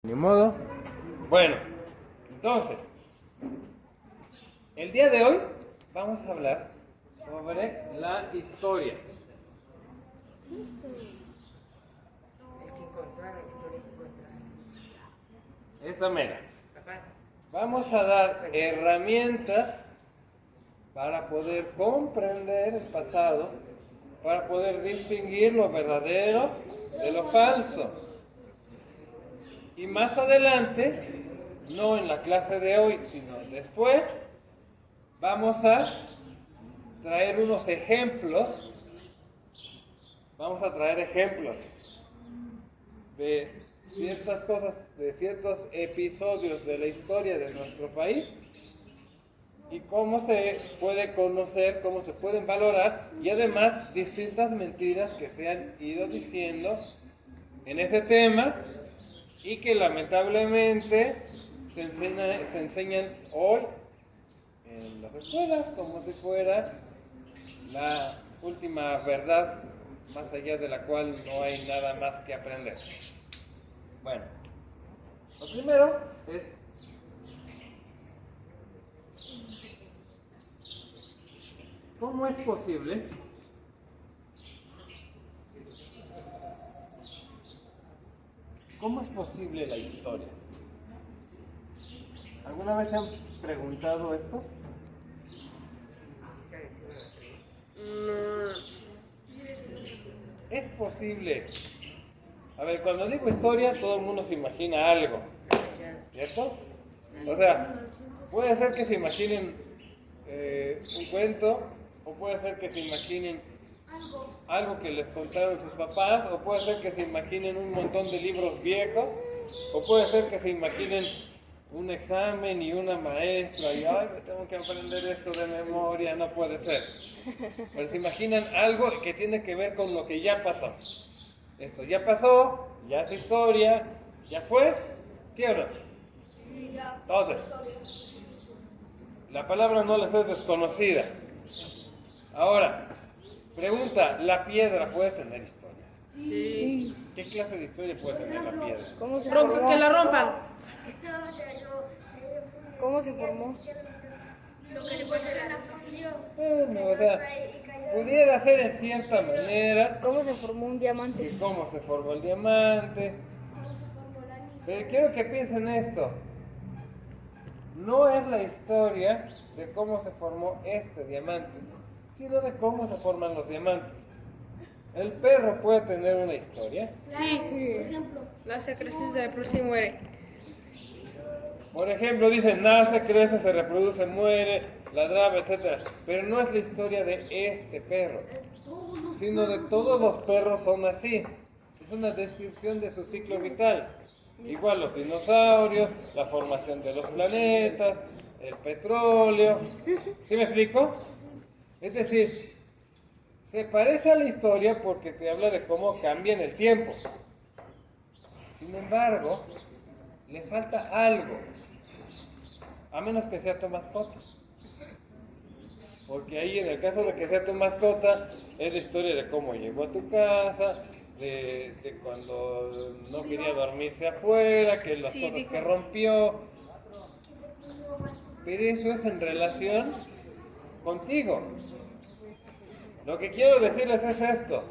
Ni modo. Bueno, entonces, el día de hoy vamos a hablar sobre la historia. Hay que encontrar la historia, encontrar. Esa mera. Papá, Vamos a dar herramientas para poder comprender el pasado, para poder distinguir lo verdadero de lo falso. Y más adelante, no en la clase de hoy, sino después, vamos a traer unos ejemplos. Vamos a traer ejemplos de ciertas cosas, de ciertos episodios de la historia de nuestro país y cómo se puede conocer, cómo se pueden valorar y además distintas mentiras que se han ido diciendo en ese tema y que lamentablemente se enseñan hoy en las escuelas como si fuera la última verdad, más allá de la cual no hay nada más que aprender. Bueno, lo primero es ¿cómo es posible la historia? ¿Alguna vez se han preguntado esto? Es posible. A ver, cuando digo historia, todo el mundo se imagina algo, ¿cierto? O sea, puede ser que se imaginen un cuento, o puede ser que se imaginen algo que les contaron sus papás, o puede ser que se imaginen un montón de libros viejos, o puede ser que se imaginen un examen y una maestra y ay, me tengo que aprender esto de memoria, no puede ser. Pero se imaginan algo que tiene que ver con lo que ya pasó. Esto ya pasó, ya es historia, ya fue, ¿sí o no? Entonces, la palabra no les es desconocida. Ahora, pregunta, ¿la piedra puede tener historia? Sí. ¿Qué clase de historia puede tener la piedra? ¿Cómo se formó? Que la rompan. ¿Cómo se formó? Bueno, o sea, pudiera ser en cierta manera ¿Cómo se formó un diamante? que cómo se formó el diamante. Pero quiero que piensen esto. No es la historia de cómo se formó este diamante, sino de cómo se forman los diamantes. ¿El perro puede tener una historia? Sí. La se crece, se reproduce y muere. Por ejemplo, dicen, nace, crece, se reproduce, muere, ladraba, etc. Pero no es la historia de este perro, sino de todos los perros son así. Es una descripción de su ciclo vital. Igual los dinosaurios, la formación de los planetas, el petróleo. ¿Sí me explico? Es decir, se parece a la historia porque te habla de cómo cambia en el tiempo. Sin embargo, le falta algo. A menos que sea tu mascota. Porque ahí en el caso de que sea tu mascota, es la historia de cómo llegó a tu casa, de cuando no quería dormirse afuera, que las cosas que rompió. Pero eso es en relación contigo. Lo que quiero decirles es esto.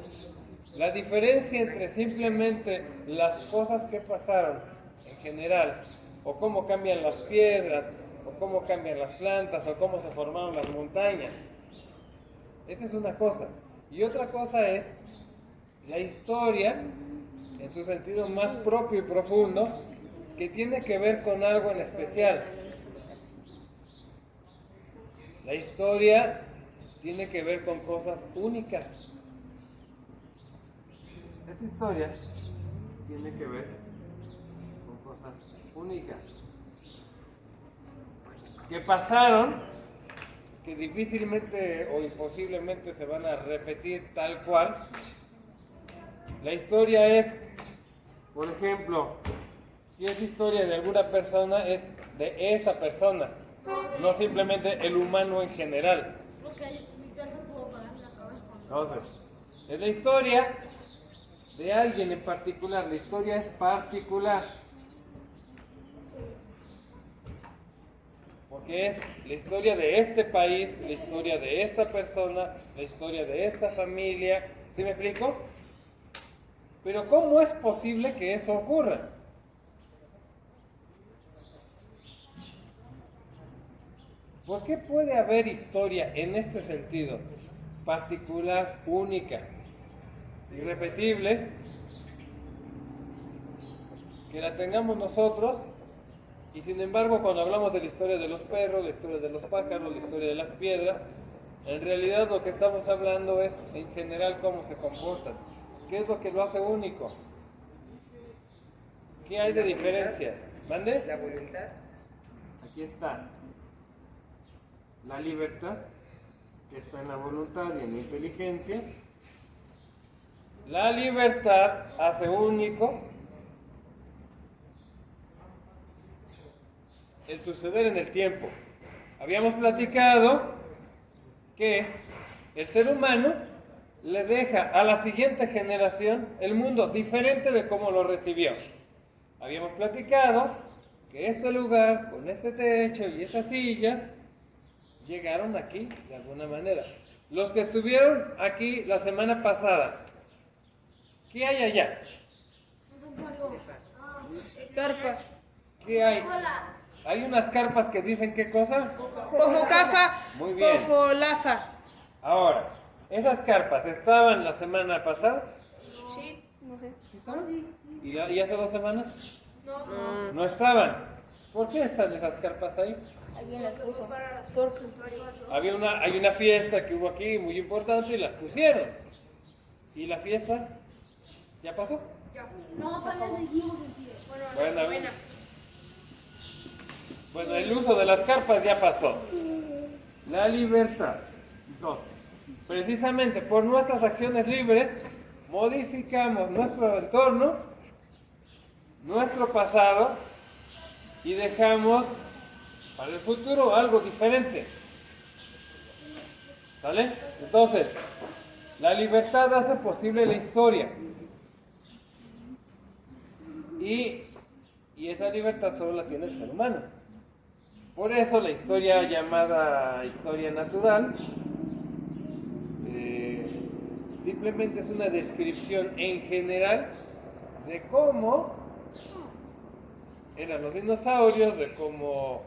La diferencia entre simplemente las cosas que pasaron en general, o cómo cambian las piedras, o cómo cambian las plantas, o cómo se formaron las montañas. Esa es una cosa. Y otra cosa es la historia, en su sentido más propio y profundo, que tiene que ver con algo en especial. La historia tiene que ver con cosas únicas. Esta historia tiene que ver con cosas únicas que pasaron, que difícilmente o imposiblemente se van a repetir tal cual. La historia es, por ejemplo, si es historia de alguna persona, es de esa persona, no simplemente el humano en general. Entonces, es la historia de alguien en particular, la historia es particular. porque es la historia de este país, la historia de esta persona, la historia de esta familia. ¿Sí me explico? Pero ¿cómo es posible que eso ocurra? ¿Por qué puede haber historia en este sentido particular, única, irrepetible, que la tengamos nosotros, y sin embargo cuando hablamos de la historia de los perros, la historia de los pájaros, la historia de las piedras, en realidad lo que estamos hablando es en general cómo se comportan? ¿Qué es lo que lo hace único? ¿Qué hay de diferencias? ¿Mandes? La voluntad. Aquí está la libertad, que está en la voluntad y en la inteligencia. La libertad hace único el suceder en el tiempo. Habíamos platicado que el ser humano le deja a la siguiente generación el mundo diferente de cómo lo recibió. Habíamos platicado que este lugar, con este techo y estas sillas, llegaron aquí de alguna manera. Los que estuvieron aquí la semana pasada, ¿qué hay allá? Carpa. ¿Qué hay? Hay unas carpas que dicen qué cosa. Cojocafa. Muy bien. Cofolafa. Ahora, esas carpas estaban la semana pasada. Sí. No sé. ¿Sí estaban? ¿Y hace 2 semanas? No. No estaban. ¿Por qué están esas carpas ahí? Alguien las puso. Hay una fiesta que hubo aquí muy importante y las pusieron. ¿Y la fiesta ya pasó? No, todavía seguimos en pie. Bueno, el uso de las carpas ya pasó. La libertad. Entonces, precisamente por nuestras acciones libres, modificamos nuestro entorno, nuestro pasado, y dejamos para el futuro algo diferente. ¿Sale? Entonces, la libertad hace posible la historia. Y esa libertad solo la tiene el ser humano. Por eso la historia llamada historia natural simplemente es una descripción en general de cómo eran los dinosaurios, de cómo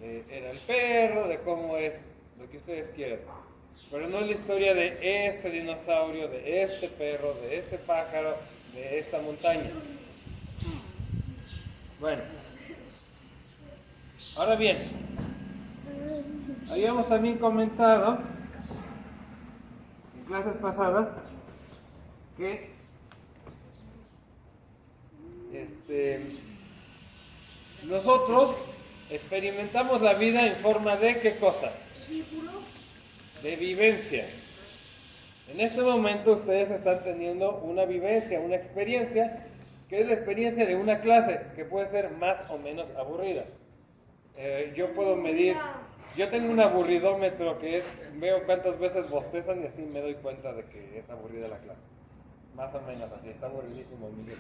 era el perro, de cómo es lo que ustedes quieran. Pero no es la historia de este dinosaurio, de este perro, de este pájaro, de esta montaña. Bueno, ahora bien, habíamos también comentado en clases pasadas que nosotros experimentamos la vida en forma de ¿qué cosa? De vivencias. En este momento ustedes están teniendo una vivencia, una experiencia, que es la experiencia de una clase, que puede ser más o menos aburrida. Yo puedo medir, yo tengo un aburridómetro que es, veo cuántas veces bostezan y así me doy cuenta de que es aburrida la clase. Más o menos así, está aburridísimo el nivel.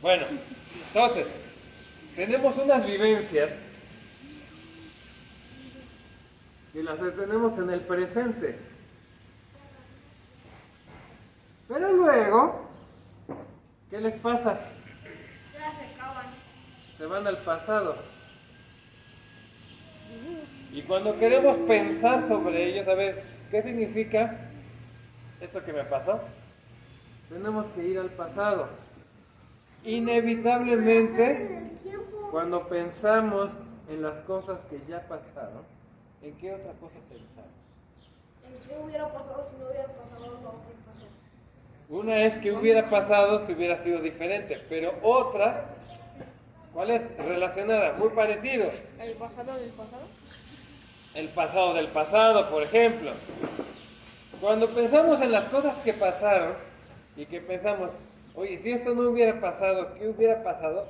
Bueno, entonces, tenemos unas vivencias que las tenemos en el presente. Pero luego, ¿qué les pasa? Ya se acaban. Se van al pasado. Y cuando queremos pensar sobre ellos, a ver, ¿qué significa esto que me pasó? Tenemos que ir al pasado. Inevitablemente, cuando pensamos en las cosas que ya pasaron, ¿en qué otra cosa pensamos? ¿En qué hubiera pasado si no hubiera pasado lo que pasó? Una es que hubiera pasado si hubiera sido diferente, pero otra, ¿cuál es? Relacionada, muy parecido. ¿El pasado del pasado? El pasado del pasado, por ejemplo. Cuando pensamos en las cosas que pasaron y que pensamos, oye, si esto no hubiera pasado, ¿qué hubiera pasado?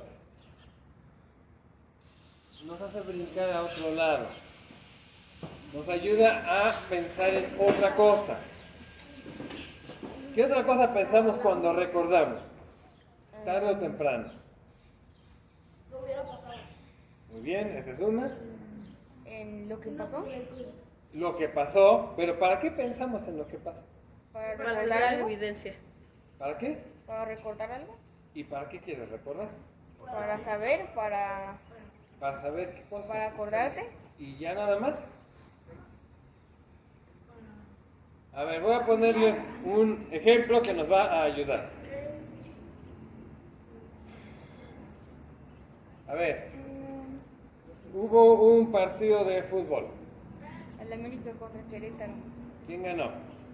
Nos hace brincar a otro lado. Nos ayuda a pensar en otra cosa. ¿Qué otra cosa pensamos cuando recordamos? Tarde o temprano. No hubiera pasado. Muy bien, esa es una. En lo que pasó. Lo que pasó, pero ¿para qué pensamos en lo que pasó? Para Para recordar la algo. evidencia. ¿Para qué? Para recordar algo. ¿Y para qué quieres recordar? Para saber, Para saber qué cosa. para acordarte. ¿Y ya nada más? A ver, voy a ponerles un ejemplo que nos va a ayudar. A ver, hubo un partido de fútbol. El América contra Querétaro. ¿Quién ganó?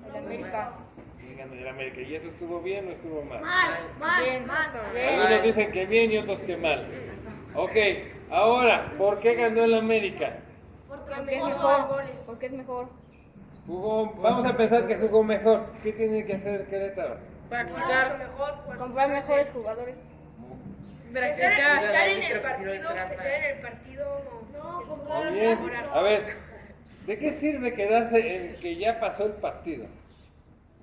El América. ¿Quién ganó el América? ¿Y eso estuvo bien o estuvo mal? Bien, bien. Algunos dicen que bien y otros que mal. Ok, ahora, ¿por qué ganó el América? Porque es mejor. Porque es mejor. Vamos a pensar que jugó mejor. ¿Qué tiene que hacer Querétaro? Practicar. Comprar mejores jugadores. Practicar. Pensar en el partido, Muy bien. A ver, ¿de qué sirve quedarse en que ya pasó el partido?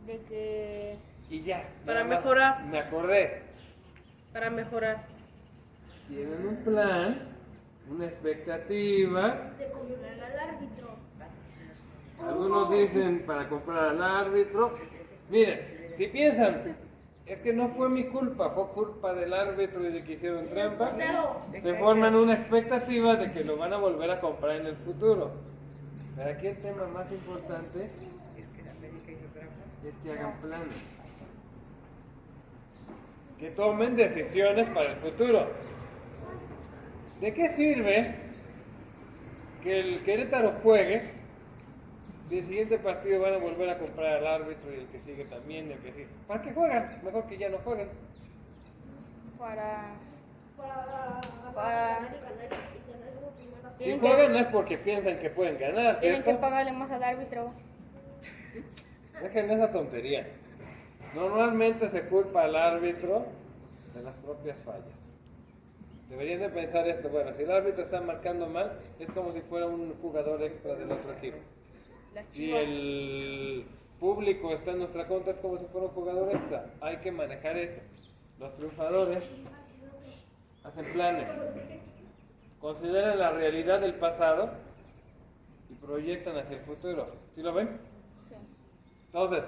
De que Y ya. Para nada más. mejorar. Me acordé. Para mejorar. Tienen un plan, una expectativa. De controlar al árbitro. Algunos dicen para comprar al árbitro. Miren, si piensan, es que no fue mi culpa, fue culpa del árbitro y de que hicieron trampa, se forman una expectativa de que lo van a volver a comprar en el futuro. Pero aquí el tema más importante Es que la América hizo trampa. es que hagan planes, que tomen decisiones para el futuro. ¿De qué sirve que el Querétaro juegue si el siguiente partido van a volver a comprar al árbitro y el que sigue también, y el que sigue? ¿Para qué juegan? Mejor que ya no jueguen. para Para Si Tienen juegan no es porque piensan que pueden ganar, tienen que ¿cierto? pagarle más al árbitro. Dejen esa tontería. Normalmente se culpa al árbitro de las propias fallas. Deberían de pensar esto, bueno, si el árbitro está marcando mal, es como si fuera un jugador extra del otro equipo. Las Si Chivas. el público está en nuestra contra, es como si fuera un jugador extra. Hay que manejar eso. Los triunfadores hacen planes, consideran la realidad del pasado y proyectan hacia el futuro. ¿Sí lo ven? Sí. Entonces,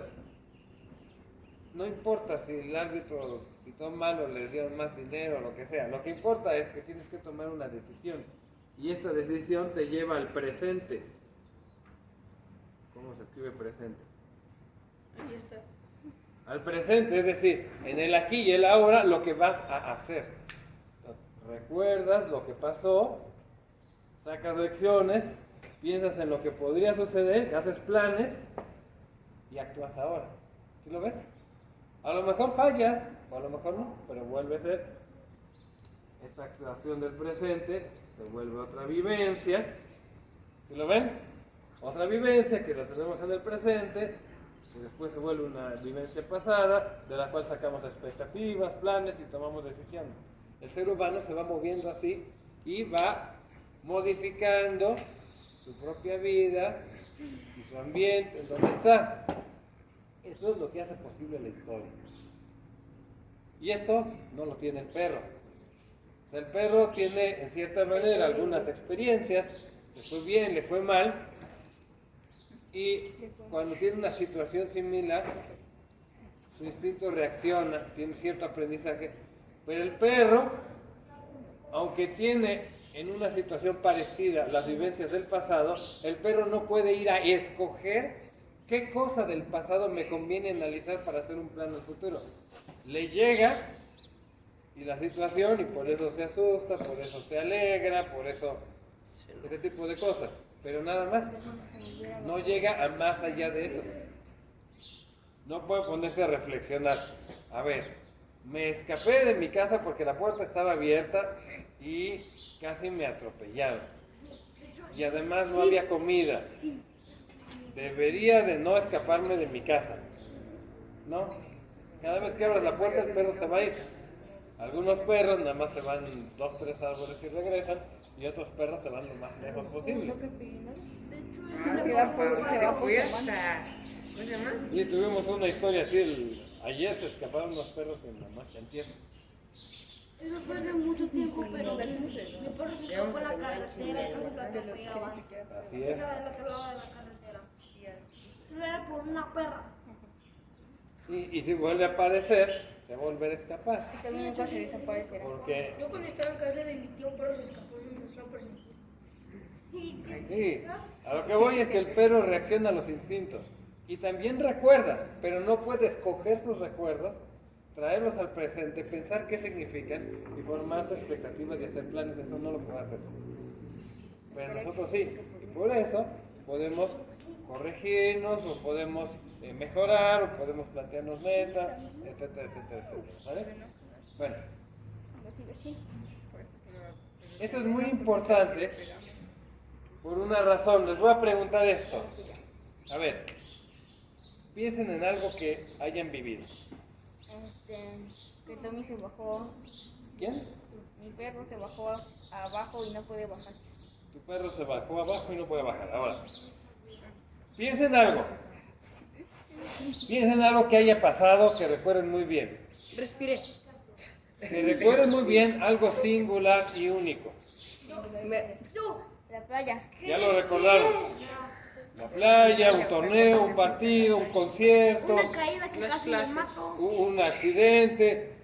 no importa si el árbitro pitó mal o le dieron más dinero o lo que sea, lo que importa es que tienes que tomar una decisión y esta decisión te lleva al presente. ¿Cómo se escribe presente? Ahí está. Al presente, es decir, en el aquí y el ahora, lo que vas a hacer. Entonces, recuerdas lo que pasó, sacas lecciones, piensas en lo que podría suceder, haces planes y actúas ahora. ¿Sí lo ves? A lo mejor fallas, o a lo mejor no, pero vuelve a ser esta actuación del presente, se vuelve otra vivencia. ¿Sí lo ven? Otra vivencia que la tenemos en el presente, que después se vuelve una vivencia pasada, de la cual sacamos expectativas, planes y tomamos decisiones. El ser humano se va moviendo así y va modificando su propia vida y su ambiente, en donde está. Eso es lo que hace posible la historia. Y esto no lo tiene el perro. O sea, el perro tiene, en cierta manera, algunas experiencias, le fue bien, le fue mal, y cuando tiene una situación similar, su instinto reacciona, tiene cierto aprendizaje, pero el perro, aunque tiene en una situación parecida las vivencias del pasado, el perro no puede ir a escoger qué cosa del pasado me conviene analizar para hacer un plan del futuro. Le llega y la situación, y por eso se asusta, por eso se alegra, por eso ese tipo de cosas, pero nada más. No llega a más allá de eso. No puede ponerse a reflexionar. A ver, me escapé de mi casa porque la puerta estaba abierta y casi me atropellaron. Y además no había comida. Debería de no escaparme de mi casa. ¿No? Cada vez que abras la puerta el perro se va a ir. Algunos perros nada más se van 2 o 3 árboles y regresan, y otros perros se van lo más lejos posible. ¿Cómo se llama? Y tuvimos una historia así, ayer se escaparon unos perros en la noche, antier. Eso fue hace mucho tiempo, pero mi perro se escapó en la carretera y casi lo atropellaban. Así es. Era del otro lado de la carretera. Se era por una perra. Y si vuelve a aparecer, se va a volver a escapar. Y también nunca se desaparecerá. Porque, Yo cuando estaba en casa de mi tío, un perro se escapó y me empezó a perseguir. sí, a lo que voy es que el perro reacciona a los instintos. Y también recuerda, pero no puede escoger sus recuerdos, traerlos al presente, pensar qué significan y formarse expectativas y hacer planes. Eso no lo puede hacer. Pero nosotros sí. Y por eso podemos corregirnos o podemos mejorar o podemos plantearnos metas, etcétera, etcétera, etcétera. ¿Vale? Bueno, eso es muy importante por una razón. Les voy a preguntar esto. A ver, piensen en algo que hayan vivido. Que Tommy se bajó, ¿Quién? mi perro se bajó abajo y no puede bajar. Tu perro se bajó abajo y no puede bajar. Ahora, piensen algo. Piensen algo que haya pasado que recuerden muy bien. Respiré. Que recuerden muy bien algo singular y único. La playa. Ya lo recordaron. La playa, un torneo, un partido, un concierto, Una caída que Las casi me clases. mató. un accidente.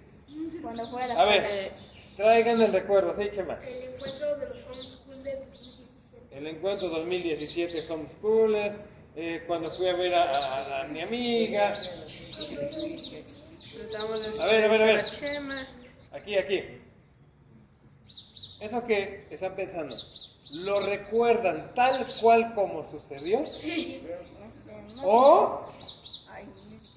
Cuando fue a la A playa. ver, traigan el recuerdo, sí, Chema. El encuentro de los homeschool del 2017. El encuentro 2017 Homeschoolers, cuando fui a ver a mi amiga. Tratamos de A ver. la Chema. Aquí. Eso que están pensando, ¿lo recuerdan tal cual como sucedió? O,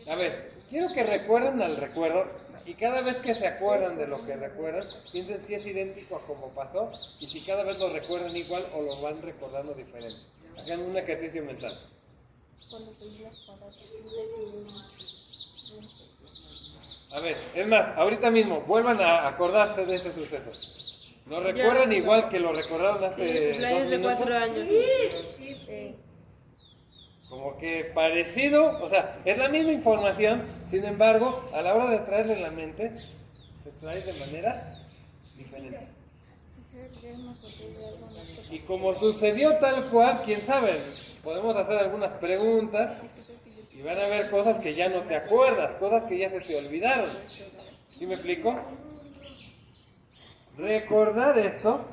a ver, quiero que recuerden al recuerdo y cada vez que se acuerdan de lo que recuerdan, piensen si es idéntico a como pasó y si cada vez lo recuerdan igual o lo van recordando diferente. Hagan un ejercicio mental. Cuando pedí las palabras. A ver, es más, ahorita mismo, vuelvan a acordarse de ese suceso. ¿Lo recuerdan igual que lo recordaron hace 2 Cumpleaños de minutos? 4 años. Sí. Como que parecido, o sea, es la misma información, sin embargo, a la hora de traerla en la mente, se trae de maneras diferentes. Y como sucedió tal cual, quién sabe, podemos hacer algunas preguntas y van a ver cosas que ya no te acuerdas, cosas que ya se te olvidaron. ¿Sí me explico? Recordar esto,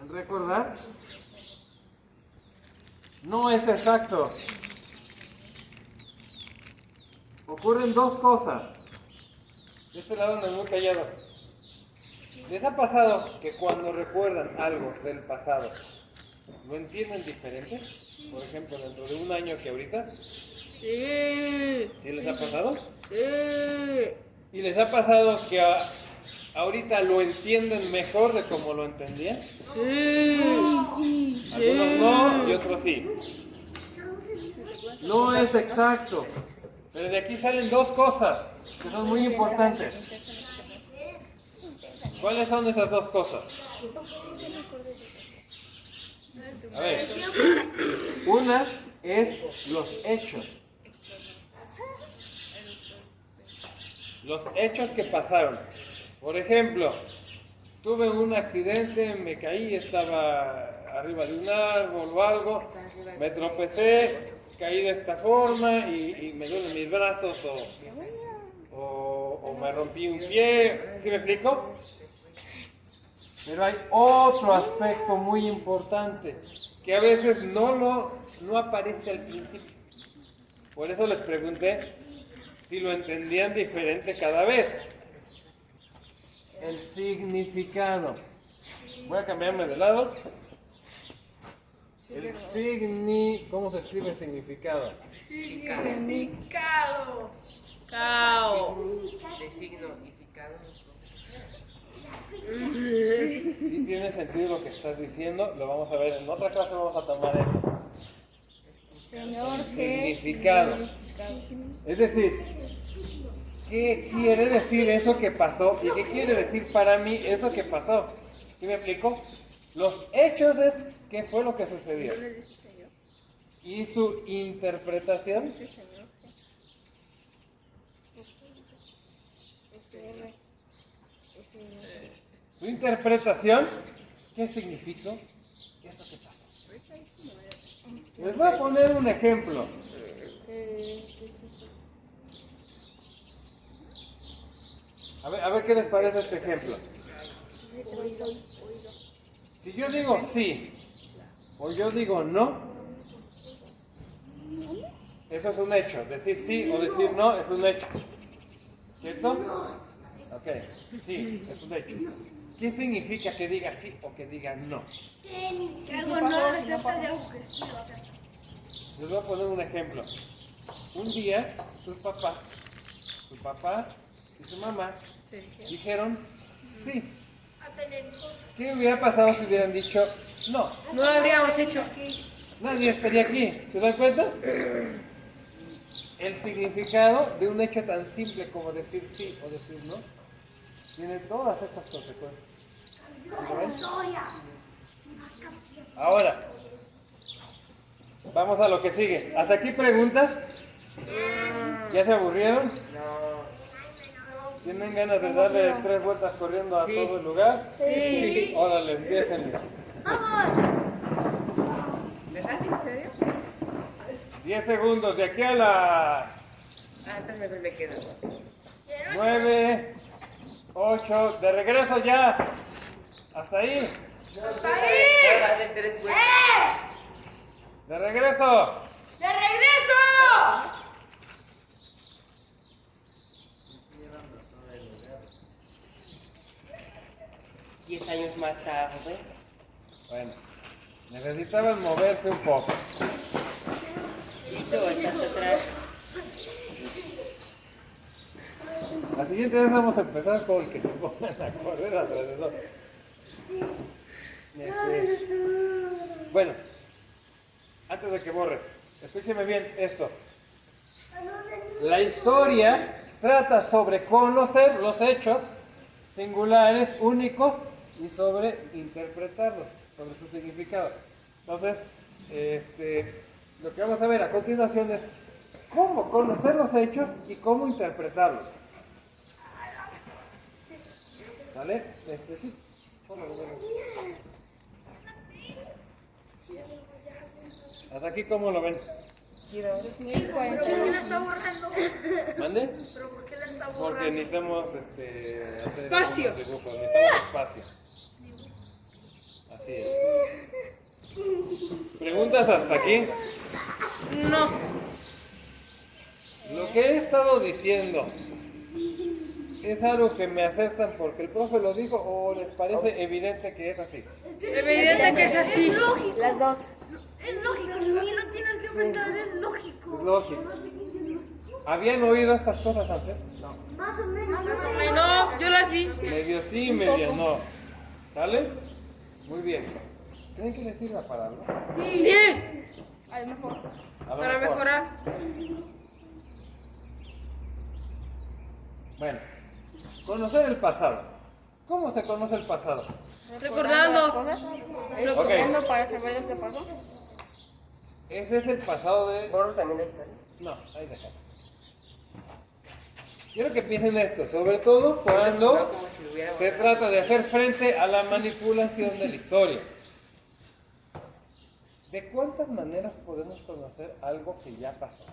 recordar, no es exacto. Ocurren 2 cosas. De este lado andan muy callados. ¿Les ha pasado que cuando recuerdan algo del pasado, lo entienden diferente? Por ejemplo, dentro de 1 año que ahorita. Sí. ¿Sí les ha pasado? Sí. ¿Y les ha pasado que ahorita lo entienden mejor de como lo entendían? Sí. Algunos no y otros sí. No es exacto. Pero de aquí salen 2 cosas que son muy importantes. ¿Cuáles son esas 2 cosas? A ver, una es los hechos. Los hechos que pasaron. Por ejemplo, tuve un accidente, me caí, estaba arriba de un árbol o algo, me tropecé, caí de esta forma y me duelen mis brazos o me rompí un pie. ¿Sí me explico? Pero hay otro aspecto muy importante que a veces no aparece al principio. Por eso les pregunté si lo entendían diferente cada vez. El significado. Voy a cambiarme de lado. ¿Cómo se escribe significado? Significado. Cao. De significado. Si tiene sentido lo que estás diciendo, lo vamos a ver en otra clase, vamos a tomar eso. Señor, Significado. Es decir, ¿qué quiere decir eso que pasó? ¿Y qué quiere decir para mí eso que pasó? ¿Sí me explico? Los hechos es qué fue lo que sucedió. Y su interpretación. Su interpretación, ¿qué significó eso que pasó? Les voy a poner un ejemplo. A ver qué les parece este ejemplo. Si yo digo sí o yo digo no, eso es un hecho. Decir sí o decir no es un hecho. ¿Cierto? Ok, sí, es un hecho. ¿Qué significa que diga sí o que diga no? Que algo no lo acepta de algo que sí lo acepta. Les voy a poner un ejemplo. Un día, sus papás, su papá y su mamá dijeron sí. A tener hijos. ¿Qué hubiera pasado si hubieran dicho no? No lo habríamos hecho. Nadie estaría aquí. ¿Se dan cuenta? El significado de un hecho tan simple como decir sí o decir no tiene todas estas consecuencias. ¿Sí lo ven? Ahora, vamos a lo que sigue. ¿Hasta aquí preguntas? ¿Ya se aburrieron? No. ¿Tienen ganas de darle 3 vueltas corriendo a Sí. todo el lugar? Sí. Órale, empiecen. ¿Verdad? ¿En serio? 10 segundos, de aquí a la Entonces mejor me quedo. 9, 8, de regreso ya. Hasta ahí. Dale 3 vueltas. De regreso. ¡De regreso! 10 años más tarde. Bueno, necesitaban moverse un poco. Y tú estás atrás. La siguiente vez vamos a empezar con que se pongan a correr alrededor. Bueno, antes de que borres, escúcheme bien esto. La historia trata sobre conocer los hechos singulares, únicos, y sobre interpretarlos, sobre su significado. Entonces, lo que vamos a ver a continuación es cómo conocer los hechos y cómo interpretarlos. ¿Vale? Sí. Hasta aquí, ¿cómo lo ven? ¿Pero por qué la está borrando? ¿Mande? ¿Pero por qué la está Porque borrando? necesitamos hacer Espacio. algunos dibujos, necesitamos espacio. Así es. ¿Preguntas hasta aquí? No. Lo que he estado diciendo, ¿es algo que me aceptan porque el profe lo dijo o les parece evidente que es así? Evidente que es así. Es lógico. Las dos. Es lógico. Ni lo tienes que pensar, es lógico. Es lógico. ¿Habían oído estas cosas antes? No. Más o menos. No, yo las vi. Medio sí, medio no. ¿Sale? Muy bien. ¿Creen que les sirva para algo? Sí. A lo mejor. A lo Para mejor. mejorar. Bueno, conocer el pasado. ¿Cómo se conoce el pasado? Recordando. las cosas, recordando para saber lo que pasó. Ese es el pasado de... ¿Borro también la historia? No, ahí déjalo. Quiero que piensen esto, sobre todo cuando Como si lo hubiera se borrado. trata de hacer frente a la manipulación de la historia. ¿De cuántas maneras podemos conocer algo que ya pasó?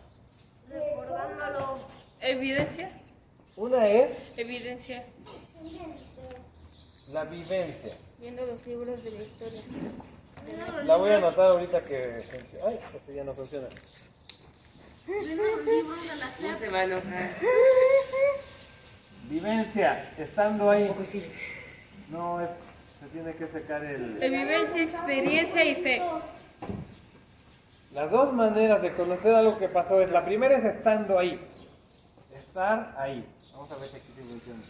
Recordándolo. Evidencia. Una es Evidencia. la vivencia. Viendo los libros de la historia. La voy a anotar ahorita que... Ay, este ya no funciona. Viendo los libros de la No SEP. se va a enojar. Vivencia, estando ahí. Pues sí. No, se tiene que secar el... Evidencia, experiencia y fe. Las dos maneras de conocer algo que pasó es, la primera es estando ahí. Estar ahí. Vamos a ver si aquí se funciona.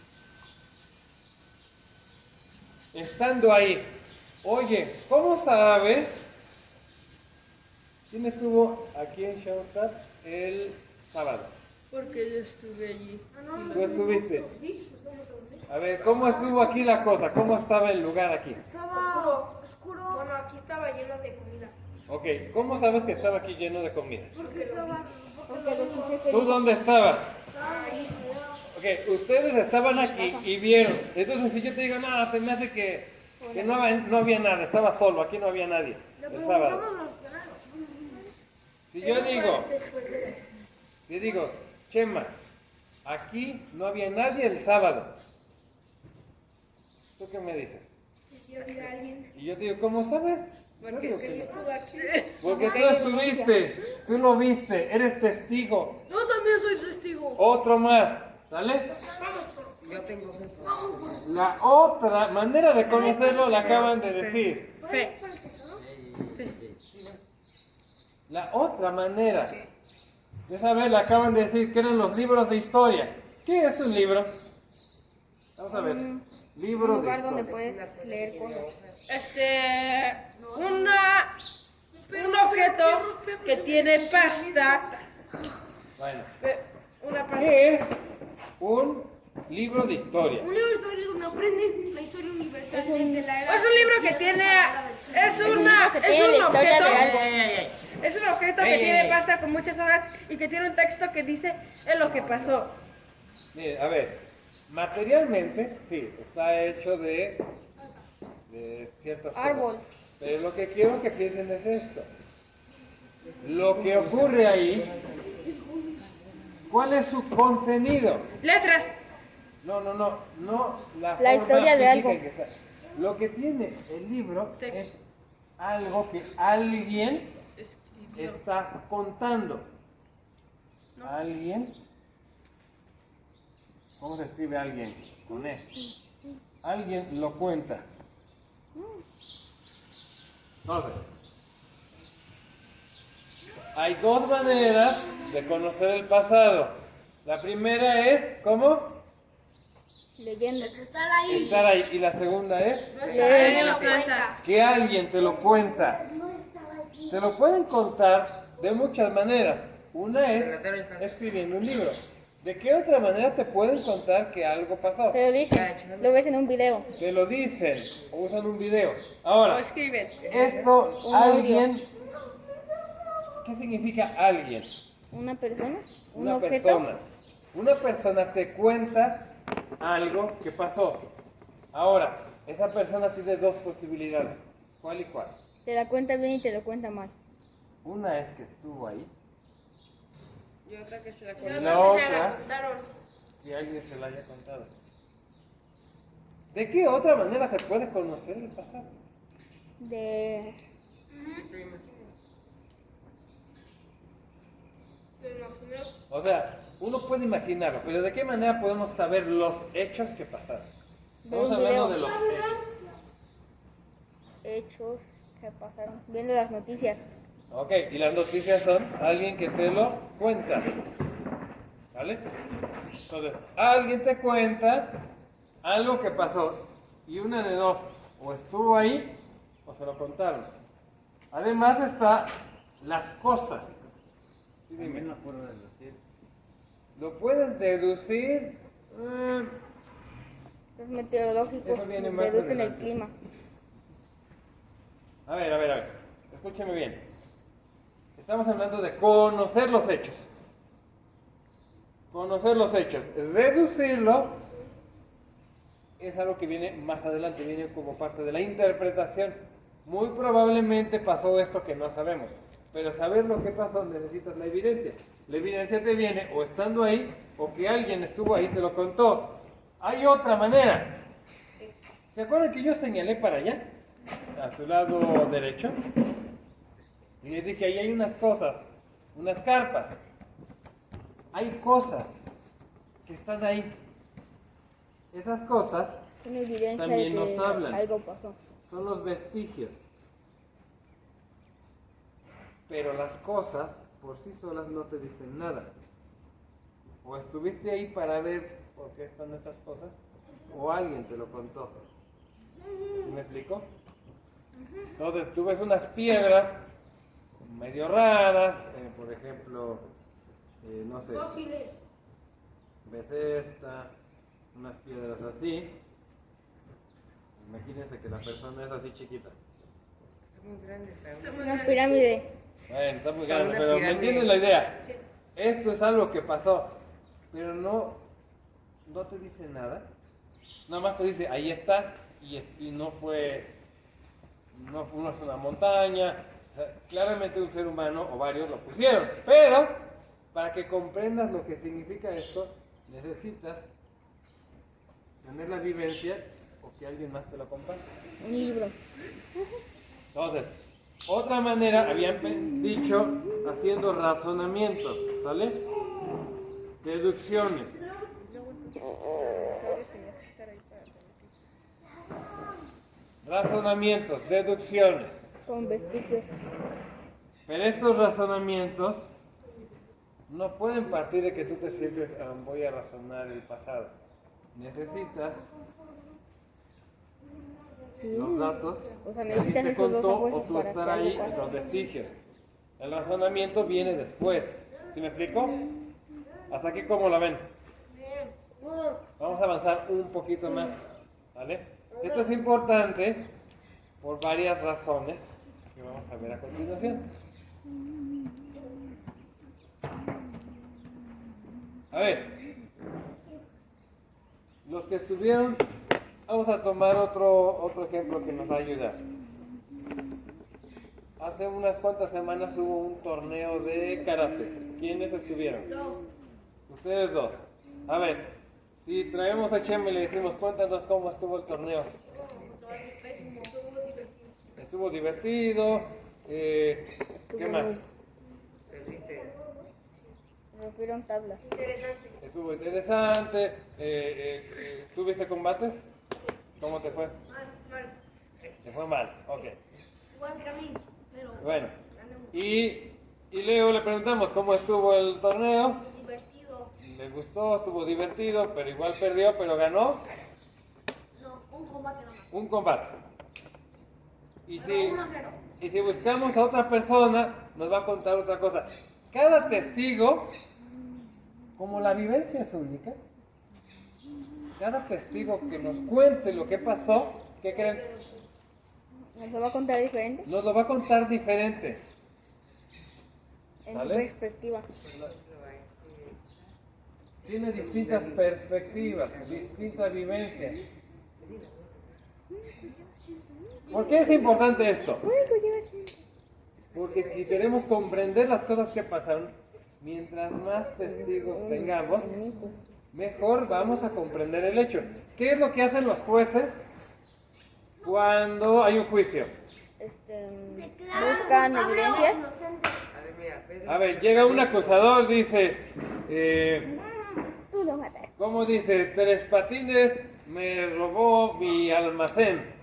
Estando ahí. Oye, ¿cómo sabes? ¿Quién estuvo aquí en Schoenstatt el sábado? Porque yo estuve allí. ¿Tú estuviste? Sí, pues vamos a ver. A ver, ¿cómo estuvo aquí la cosa? ¿Cómo estaba el lugar aquí? Estaba oscuro. Bueno, aquí estaba lleno de comida. Ok, ¿cómo sabes que estaba aquí lleno de comida? Porque estaba. Porque los jefes ¿Tú dónde estabas? Estaba ahí. Ok, ustedes estaban aquí y vieron. Entonces, si yo te digo, no, se me hace que no había nada, estaba solo, aquí no había nadie el sábado. Si yo digo, Chema, aquí no había nadie el sábado, ¿tú qué me dices? Y yo te digo, ¿cómo sabes? Yo digo que no. Porque tú estuviste, tú lo viste, eres testigo. Yo también soy testigo. Otro más, ¿sale? Yo tengo fe. La otra manera de conocerlo la acaban de decir. Fe. La otra manera de saber la acaban de decir que eran los libros de historia. ¿Qué es un libro? Vamos a ver. Libro Un de lugar donde historia. puedes leer cosas. Un objeto que tiene pasta. Bueno, Una pasta. ¿qué es un libro de historia? Un libro de historia donde aprendes la historia universal desde la era. Es un libro que tiene. Es un objeto. Es un objeto que tiene pasta con muchas hojas y que tiene un texto que dice es lo que pasó. Mire, a ver, materialmente, sí, está hecho de ciertas Árbol. cosas. Pero lo que quiero que piensen es esto. Lo que ocurre ahí, ¿cuál es su contenido? Letras. No la La forma historia de física algo. en que está. Lo que tiene el libro Texto. es algo que alguien Escribió. está contando. ¿Alguien? ¿Cómo se escribe alguien? Con E. Alguien lo cuenta. Entonces, hay dos maneras de conocer el pasado. La primera es, ¿cómo? Leyendas. Estar ahí. Estar ahí. Y la segunda es No estar Leer. ahí en la cuenta. que alguien te lo cuenta. Te lo pueden contar de muchas maneras. Una es escribiendo un libro. ¿De qué otra manera te pueden contar que algo pasó? Te lo dicen. Lo ves en un video. Te lo dicen o usan un video. O Ahora, escriben. esto, Un alguien, ¿qué significa alguien? Una persona. Un Una objeto. persona. Una persona te cuenta algo que pasó. Ahora, esa persona tiene dos posibilidades. ¿Cuál y cuál? Te la cuenta bien y te lo cuenta mal. Una es que estuvo ahí. Y otra que se la Y conoce. la otra, que alguien se la haya contado. ¿De qué otra manera se puede conocer el pasado? De O sea, uno puede imaginarlo, pero ¿de qué manera podemos saber los hechos que pasaron? Ver Estamos un hablando video. de los hechos. hechos que pasaron. Viendo las noticias. Ok, y las noticias son alguien que te lo cuenta. ¿Vale? Entonces, alguien te cuenta algo que pasó y una de dos, o estuvo ahí o se lo contaron. Además está las cosas. Sí, dime. ¿Lo pueden deducir? Los meteorológicos Eso viene más reducen el adelante. clima. A ver. Escúcheme bien. Estamos hablando de conocer los hechos. Conocer los hechos. Reducirlo es algo que viene más adelante, viene como parte de la interpretación. Muy probablemente pasó esto que no sabemos. Pero saber lo que pasó necesitas la evidencia. La evidencia te viene o estando ahí o que alguien estuvo ahí y te lo contó. Hay otra manera. ¿Se acuerdan que yo señalé para allá? A su lado derecho. Y les dije, ahí hay unas cosas, unas carpas. Hay cosas que están ahí. Esas cosas Tiene evidencia también de nos que hablan. algo pasó. Son los vestigios. Pero las cosas por sí solas no te dicen nada. O estuviste ahí para ver por qué están esas cosas, o alguien te lo contó. ¿Sí me explico? Entonces tú ves unas piedras medio raras, por ejemplo, no sé, Fósiles. ves esta, unas piedras así. Imagínense que la persona es así chiquita. Está muy grande, pero... Una pirámide. Bueno, está muy Para grande, una pero ¿me pirámide. entienden la idea? Esto es algo que pasó, pero no no te dice nada. Nada más te dice, ahí está, y no es una montaña. O sea, claramente un ser humano o varios lo pusieron. Pero, para que comprendas lo que significa esto, necesitas tener la vivencia o que alguien más te lo comparta. Un libro. Entonces, otra manera, habían dicho, haciendo razonamientos, ¿sale? Deducciones. Razonamientos, deducciones. Con vestigios. Pero estos razonamientos no pueden partir de que tú te sientes, voy a razonar el pasado. Necesitas los datos O sea, que alguien necesitas te esos dos contó o abuelos tú para estar que ahí, algo pase. los vestigios. El razonamiento viene después. ¿Sí me explico? Hasta aquí, ¿cómo la ven? Vamos a avanzar un poquito más, ¿vale? Esto es importante por varias razones que vamos a ver a continuación. A ver, los que estuvieron, vamos a tomar otro ejemplo que nos va a ayudar. Hace unas cuantas semanas hubo un torneo de karate. ¿Quiénes estuvieron? Ustedes dos. A ver, si traemos a Chema y le decimos, cuéntanos cómo estuvo el torneo. Pésimo, estuvo divertido. Estuvo divertido. ¿Qué más? ¿Viste? Rompieron tablas. Interesante. Estuvo interesante. ¿Tuviste combates? ¿Cómo te fue? Mal. Te fue mal, ok. Igual que a mí, pero Bueno, ganamos. y Leo le preguntamos cómo estuvo el torneo. Divertido. Le gustó, estuvo divertido, pero igual perdió, pero ganó No, un combate nomás. un combate. Y Pero si, 1-0. y si buscamos a otra persona, nos va a contar otra cosa. Cada testigo, como la vivencia es única, cada testigo que nos cuente lo que pasó, ¿qué creen? ¿Nos lo va a contar diferente? Nos lo va a contar diferente. En su ¿Sale? perspectiva. Por ejemplo, Tiene distintas perspectivas, distinta vivencia. ¿Por qué es importante esto? Porque si queremos comprender las cosas que pasaron, mientras más testigos tengamos, mejor vamos a comprender el hecho. ¿Qué es lo que hacen los jueces cuando hay un juicio? Buscan evidencias. a ver, mira, Pedro. A ver, llega un acusador, dice, Tú lo matas. ¿cómo dice? Tres Patines me robó mi almacén.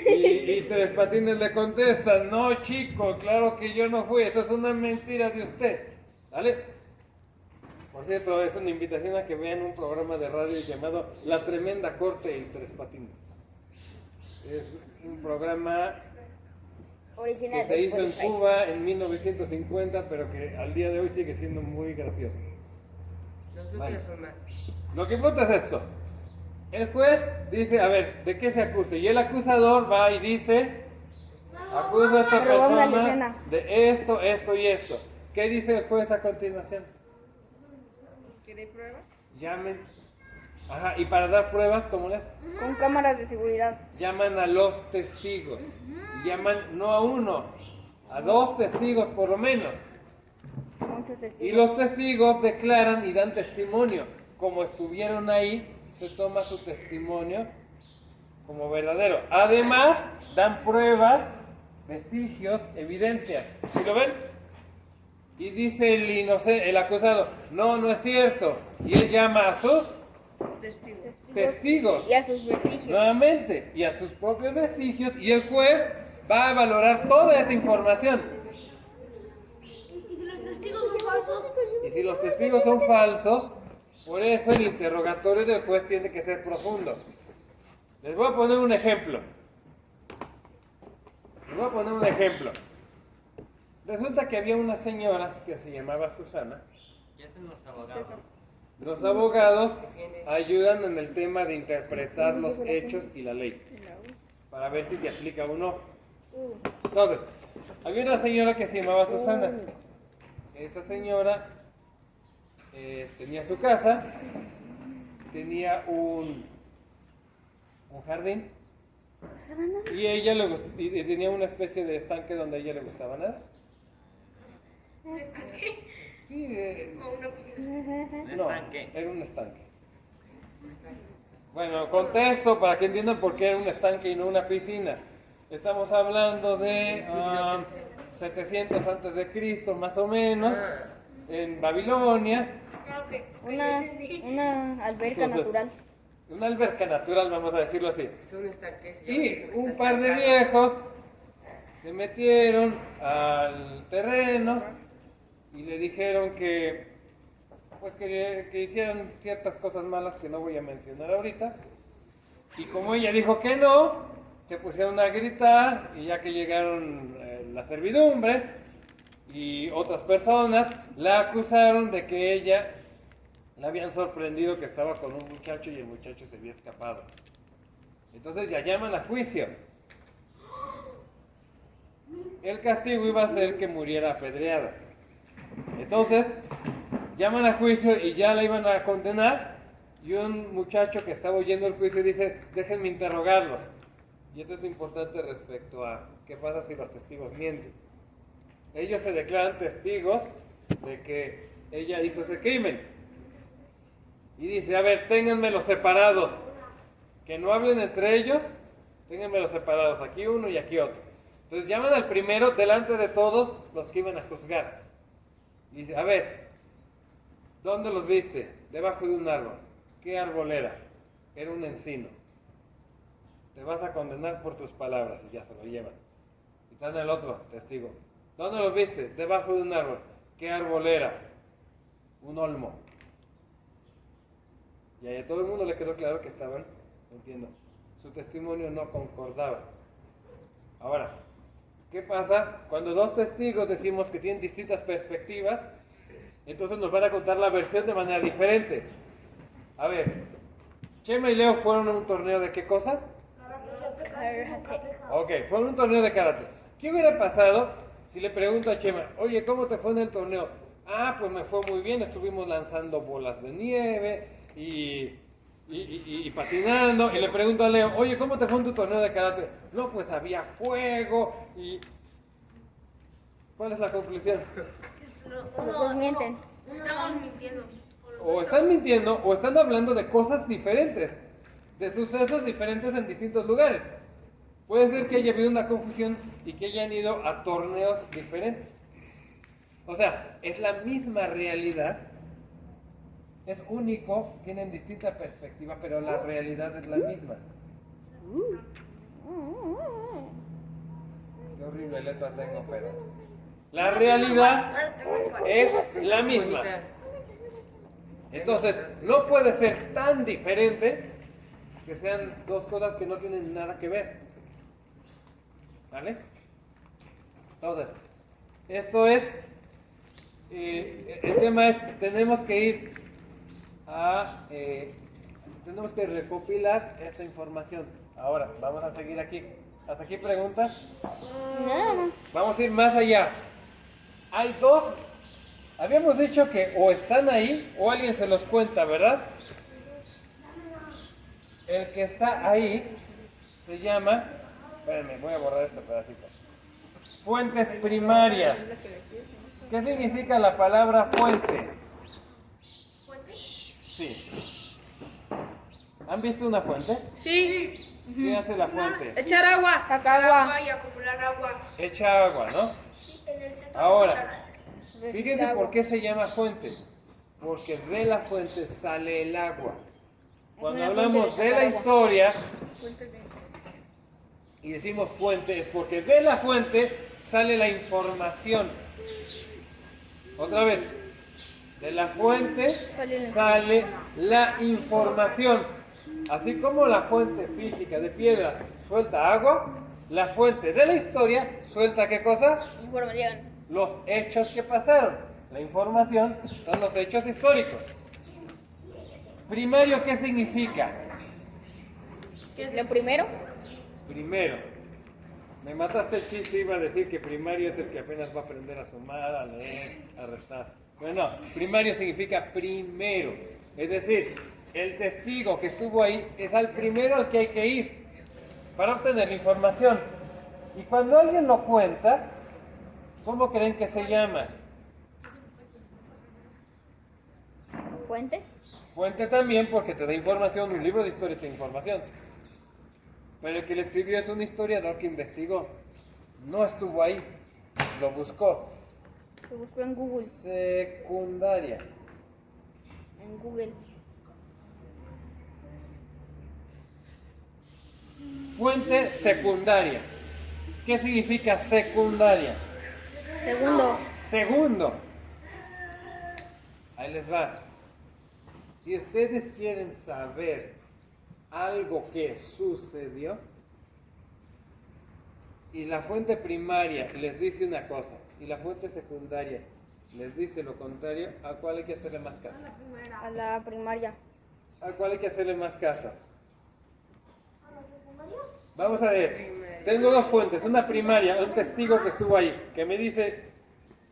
Y Tres Patines le contesta, no chico, claro que yo no fui, esto es una mentira de usted. ¿Vale? Por cierto, es una invitación a que vean un programa de radio llamado La Tremenda Corte y Tres Patines. Es un programa que Original. se hizo en Spotify. Cuba en 1950, pero que al día de hoy sigue siendo muy gracioso. Los últimos Vale. son más. Lo que importa es esto. El juez dice, a ver, ¿de qué se acusa? Y el acusador va y dice, acusa a esta Robó una persona alacena. de esto, esto y esto. ¿Qué dice el juez a continuación? ¿Queréis pruebas? Llamen. Ajá, y para dar pruebas, ¿cómo les? Con cámaras de seguridad. Llaman a los testigos. Llaman no a uno, a dos testigos por lo menos. Muchos testigos. Y los testigos declaran y dan testimonio. Como estuvieron ahí, se toma su testimonio como verdadero. Además, dan pruebas, vestigios, evidencias. ¿Sí lo ven? Y dice el acusado, no, no es cierto. Y él llama a sus testigos. Y a sus vestigios. Nuevamente, y a sus propios vestigios. Y el juez va a valorar toda esa información. ¿Y si los testigos son falsos? Y si los testigos son falsos, por eso el interrogatorio del juez tiene que ser profundo. Les voy a poner un ejemplo. Resulta que había una señora que se llamaba Susana. Ya son los abogados. Los abogados ayudan en el tema de interpretar los hechos y la ley, para ver si se aplica o no. Entonces, había una señora que se llamaba Susana. Esa señora tenía su casa, tenía un jardín y ella y tenía una especie de estanque donde a ella le gustaba nadar. Sí, O una piscina. no, estanque. era un estanque. Bueno, contexto para que entiendan por qué era un estanque y no una piscina. Estamos hablando de 700 antes de Cristo, más o menos, en Babilonia. Ah, ok. Una alberca Entonces, natural. Una alberca natural, vamos a decirlo así. Es un estanque, se llama Y así porque un está par de estancado. viejos se metieron al terreno y le dijeron que, pues que hicieran ciertas cosas malas que no voy a mencionar ahorita. Y como ella dijo que no, se pusieron a gritar y ya que llegaron la servidumbre y otras personas, la acusaron de que ella la habían sorprendido que estaba con un muchacho y el muchacho se había escapado. Entonces ya llaman a juicio. El castigo iba a ser que muriera apedreada. Entonces llaman a juicio y ya la iban a condenar. Y un muchacho que estaba oyendo el juicio dice, déjenme interrogarlos. Y esto es importante respecto a qué pasa si los testigos mienten. Ellos se declaran testigos de que ella hizo ese crimen. Y dice, a ver, ténganmelos separados. Que no hablen entre ellos, ténganmelos separados. Aquí uno y aquí otro. Entonces llaman al primero delante de todos los que iban a juzgar. Y dice, a ver, ¿dónde los viste? Debajo de un árbol. ¿Qué árbol era? Era un encino. Te vas a condenar por tus palabras y ya se lo llevan. Y está en el otro testigo. ¿Dónde los viste? Debajo de un árbol. ¿Qué árbol era? Un olmo. Y a todo el mundo le quedó claro que estaban, entiendo, su testimonio no concordaba. Ahora, ¿qué pasa? Cuando dos testigos decimos que tienen distintas perspectivas, entonces nos van a contar la versión de manera diferente. A ver, Chema y Leo fueron a un torneo de qué cosa? Ok, fueron a un torneo de karate. ¿Qué hubiera pasado si le pregunto a Chema, oye, ¿cómo te fue en el torneo? Ah, pues me fue muy bien, estuvimos lanzando bolas de nieve y patinando. Y le pregunto a Leo, oye, ¿cómo te fue en tu torneo de karate? No, pues había fuego y... ¿Cuál es la conclusión? Los dos mienten. Estaban mintiendo. O están mintiendo o están hablando de cosas diferentes, de sucesos diferentes en distintos lugares. Puede ser que haya habido una confusión y que hayan ido a torneos diferentes. O sea, es la misma realidad, es único, tienen distinta perspectiva, pero la realidad es la misma. Qué horrible letra tengo, pero... La realidad es la misma. Entonces, no puede ser tan diferente que sean dos cosas que no tienen nada que ver. ¿Vale? Entonces, esto es, el tema es, tenemos que recopilar esa información. Ahora, vamos a seguir aquí. ¿Hasta aquí preguntas? No. Vamos a ir más allá. Hay dos. Habíamos dicho que o están ahí o alguien se los cuenta, ¿verdad? El que está ahí se llama, espérenme, voy a borrar este pedacito. Fuentes primarias. ¿Qué significa la palabra fuente? Sí. ¿Han visto una fuente? Sí, ¿Qué hace la fuente? echar agua. Saca agua. Y acumular agua. Echa agua, ¿no? En el centro. Ahora, fíjense por qué se llama fuente. Porque de la fuente sale el agua. Cuando una hablamos fuente de de la sacar agua. historia y decimos fuente, es porque de la fuente sale la información. Otra vez, de la fuente sale la información. Así como la fuente física de piedra suelta agua, la fuente de la historia suelta ¿qué cosa? Información. Los hechos que pasaron. La información son los hechos históricos. Primario, ¿qué significa? Lo primero. Primero. Me mataste el chiste, iba a decir que primario es el que apenas va a aprender a sumar, a leer, a restar. Bueno, primario significa primero. Es decir, el testigo que estuvo ahí es al primero al que hay que ir para obtener la información. Y cuando alguien lo cuenta, ¿cómo creen que se llama? ¿Fuentes? Fuente también porque te da información, un libro de historia te da información. Pero el que le escribió es un historiador que investigó. No estuvo ahí, lo buscó. Lo busco en Google. Secundaria. En Google. Fuente secundaria. ¿Qué significa secundaria? Segundo. Segundo. Ahí les va. Si ustedes quieren saber algo que sucedió y la fuente primaria les dice una cosa y la fuente secundaria les dice lo contrario, ¿a cuál hay que hacerle más caso? La primera. A la primaria. ¿A cuál hay que hacerle más caso? ¿A la secundaria? Vamos a ver. Tengo dos fuentes, una primaria, un testigo que estuvo ahí, que me dice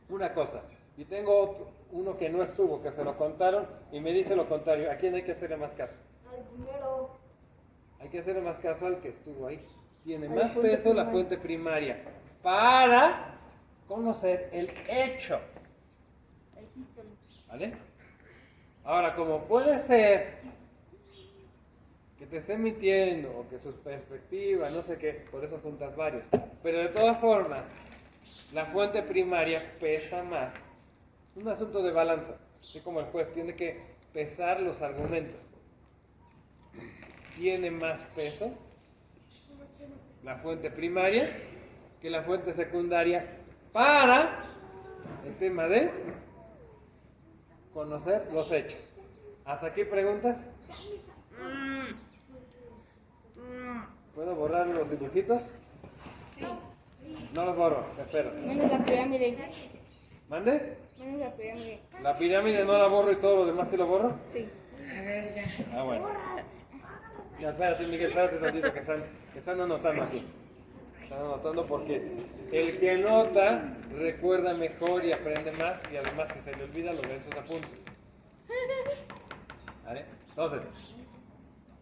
una cosa, y tengo uno que no estuvo, que se lo contaron y me dice lo contrario. ¿A quién hay que hacerle más caso? Al primero. Hay que hacerle más caso al que estuvo ahí. Tiene A la más fuente peso la primaria. fuente primaria para conocer el hecho. El history. ¿Vale? Ahora, como puede ser que te esté mintiendo o que sus perspectivas, no sé qué, por eso juntas varios. Pero de todas formas, la fuente primaria pesa más. Es un asunto de balanza. Así como el juez tiene que pesar los argumentos. Tiene más peso la fuente primaria que la fuente secundaria para el tema de conocer los hechos. ¿Hasta aquí preguntas? ¿Puedo borrar los dibujitos? No los borro, espero. Menos la pirámide. ¿Mande? Menos la pirámide. ¿La pirámide no la borro y todo lo demás sí lo borro? Sí. A ver, ya. Ah, bueno. Ya, espérate, Miguel, espérate tantito que están anotando aquí. Están anotando porque el que anota recuerda mejor y aprende más y además si se le olvida lo ve en sus apuntes. ¿Vale? Entonces,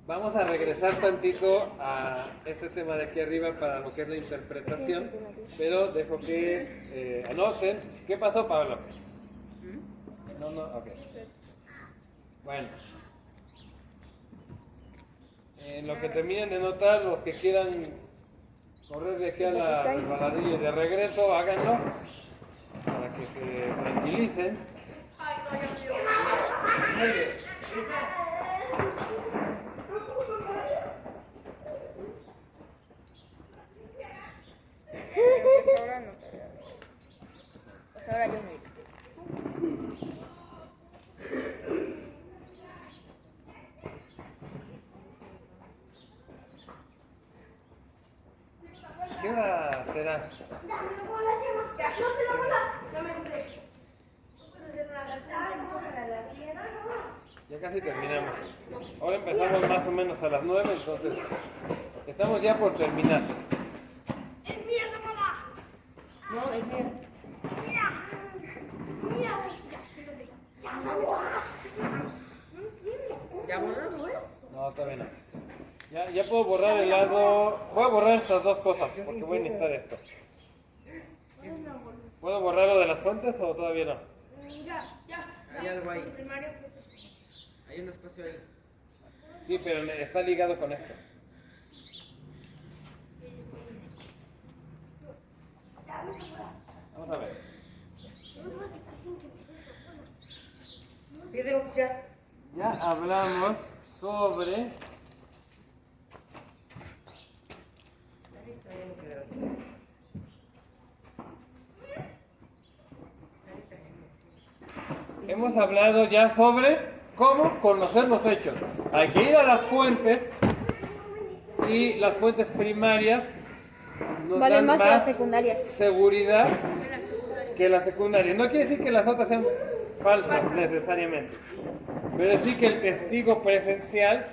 vamos a regresar tantito a este tema de aquí arriba para lo que es la interpretación, pero dejo que anoten. ¿Qué pasó, Pablo? No, ok. Bueno. En lo que terminen de notar, los que quieran correr de aquí a la resbaladilla y de regreso, háganlo para que se tranquilicen. Pues ahora no. Pues ahora yo me iré. ¿Qué hora será? Ya casi terminamos. Ahora empezamos más o menos a las 9, entonces estamos ya por terminar. Es mía esa bola. No, es mío. Mira. Mira. Ya, siéntate. Ya, dame esa bola. No entiendo. ¿Ya borró? No, todavía no. Ya puedo borrar el lado. Voy a borrar estas dos cosas porque voy a necesitar esto. ¿Puedo borrar lo de las fuentes o todavía no? Ya. Hay algo ahí. Primario. Hay un espacio ahí. Sí, pero está ligado con esto. Vamos a ver. Pedro, ya. Ya hablamos sobre Estás distrayendo, Pedro. Estás distrayendo, sí. hemos hablado ya sobre cómo conocer los hechos. Hay que ir a las fuentes y las fuentes primarias nos Valen dan más que las secundarias. seguridad que la secundaria. No quiere decir que las otras sean falsas necesariamente, pero sí que el testigo presencial,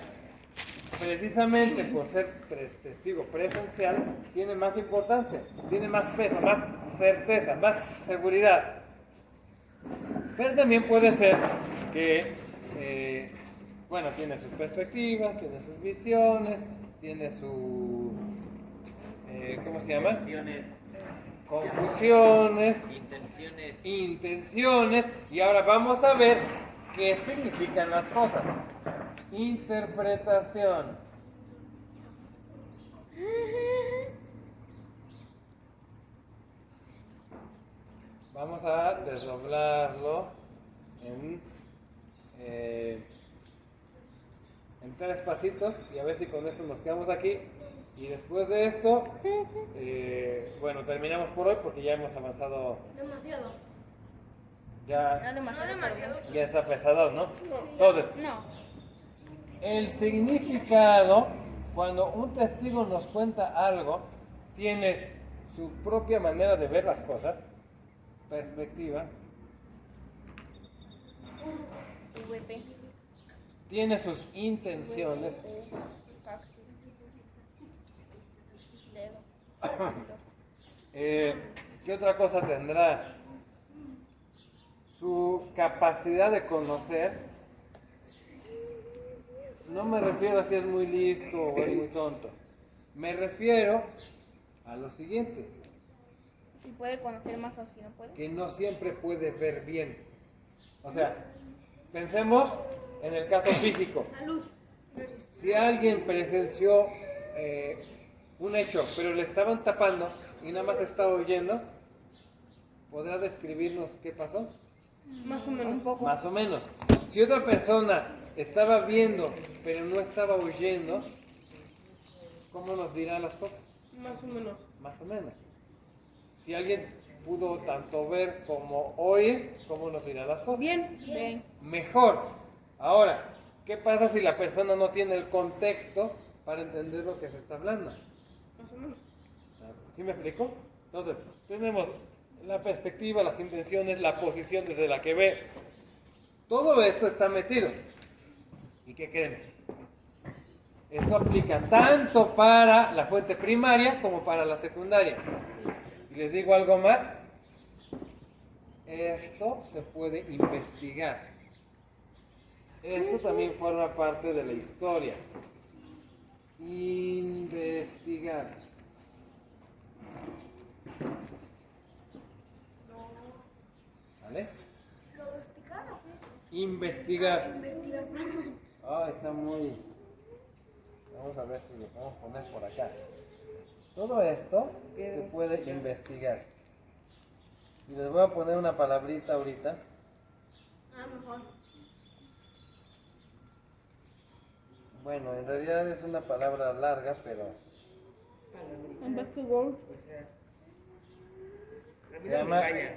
precisamente por ser testigo presencial, tiene más importancia, tiene más peso, más certeza, más seguridad. Pero también puede ser que, bueno, tiene sus perspectivas, tiene sus visiones, tiene sus, ¿cómo se llama? Intenciones. Confusiones, Intenciones. y ahora vamos a ver qué significan las cosas. Interpretación. Vamos a desdoblarlo en 3 pasitos y a ver si con esto nos quedamos aquí. Y después de esto, bueno, terminamos por hoy porque ya hemos avanzado, Demasiado. No ya, demasiado. No demasiado. ya está pesado, ¿no? Entonces, No. el significado, cuando un testigo nos cuenta algo, tiene su propia manera de ver las cosas, perspectiva, VP. tiene sus intenciones, Dedo. ¿qué otra cosa tendrá? Su capacidad de conocer. No me refiero a si es muy listo o es muy tonto. Me refiero a lo siguiente, Si puede conocer más o si no puede. que no siempre puede ver bien. O sea, pensemos en el caso físico. Salud. Si alguien presenció un hecho, pero le estaban tapando y nada más estaba oyendo, ¿podrá describirnos qué pasó? Más o menos. Un poco. Más o menos. Si otra persona estaba viendo, pero no estaba oyendo, ¿cómo nos dirá las cosas? Más o menos. Más o menos. Si alguien pudo tanto ver como oír, ¿cómo nos dirá las cosas? Bien. Bien. Mejor. Ahora, ¿qué pasa si la persona no tiene el contexto para entender lo que se está hablando? Más o menos. ¿Sí me explico? Entonces, tenemos la perspectiva, las intenciones, la posición desde la que ve. Todo esto está metido. ¿Y qué creen? Esto aplica tanto para la fuente primaria como para la secundaria. Y les digo algo más. Esto se puede investigar. Esto también forma parte de la historia. Investigar. ¿Vale? ¿Lo investigar o qué es? Investigar. Investigar. Está muy... Vamos a ver si lo podemos poner por acá. Todo esto se puede investigar. Y les voy a poner una palabrita ahorita. Mejor. Bueno, en realidad es una palabra larga, pero Investigador. O sea, a mí Se no me llama- engaña.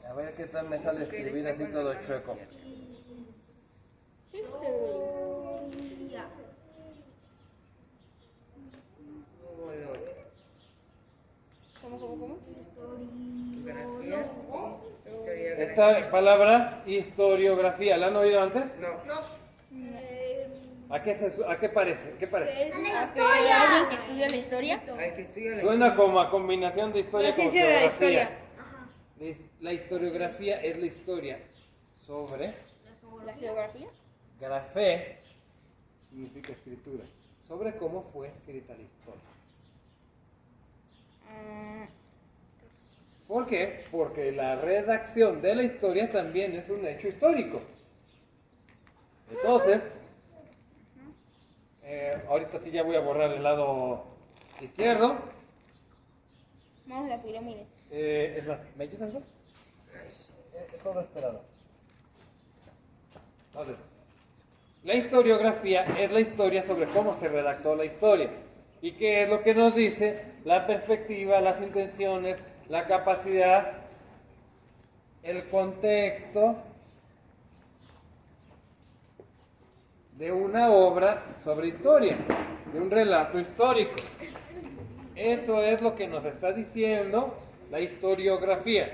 a ver qué tal me sale escribir así todo chueco. Historia. ¿Cómo? Geografía. Historia. Esta palabra, historiografía, ¿la han oído antes? No. No. ¿A qué parece? ¿Qué parece? Es ¿A una que alguien que estudia la historia? Al que estudia la Suena como a combinación de historia La con ciencia de la geografía. historia. Ajá. La historiografía es la historia sobre... ¿La geografía? Grafé significa escritura. Sobre cómo fue escrita la historia. ¿Por qué? Porque la redacción de la historia también es un hecho histórico. Entonces, ahorita sí ya voy a borrar el lado izquierdo. Vamos a la pirámide. Es más, ¿me ayudas vos? Todo este lado. Entonces, la historiografía es la historia sobre cómo se redactó la historia. ¿Y qué es lo que nos dice? La perspectiva, las intenciones, la capacidad, el contexto de una obra sobre historia, de un relato histórico. Eso es lo que nos está diciendo la historiografía.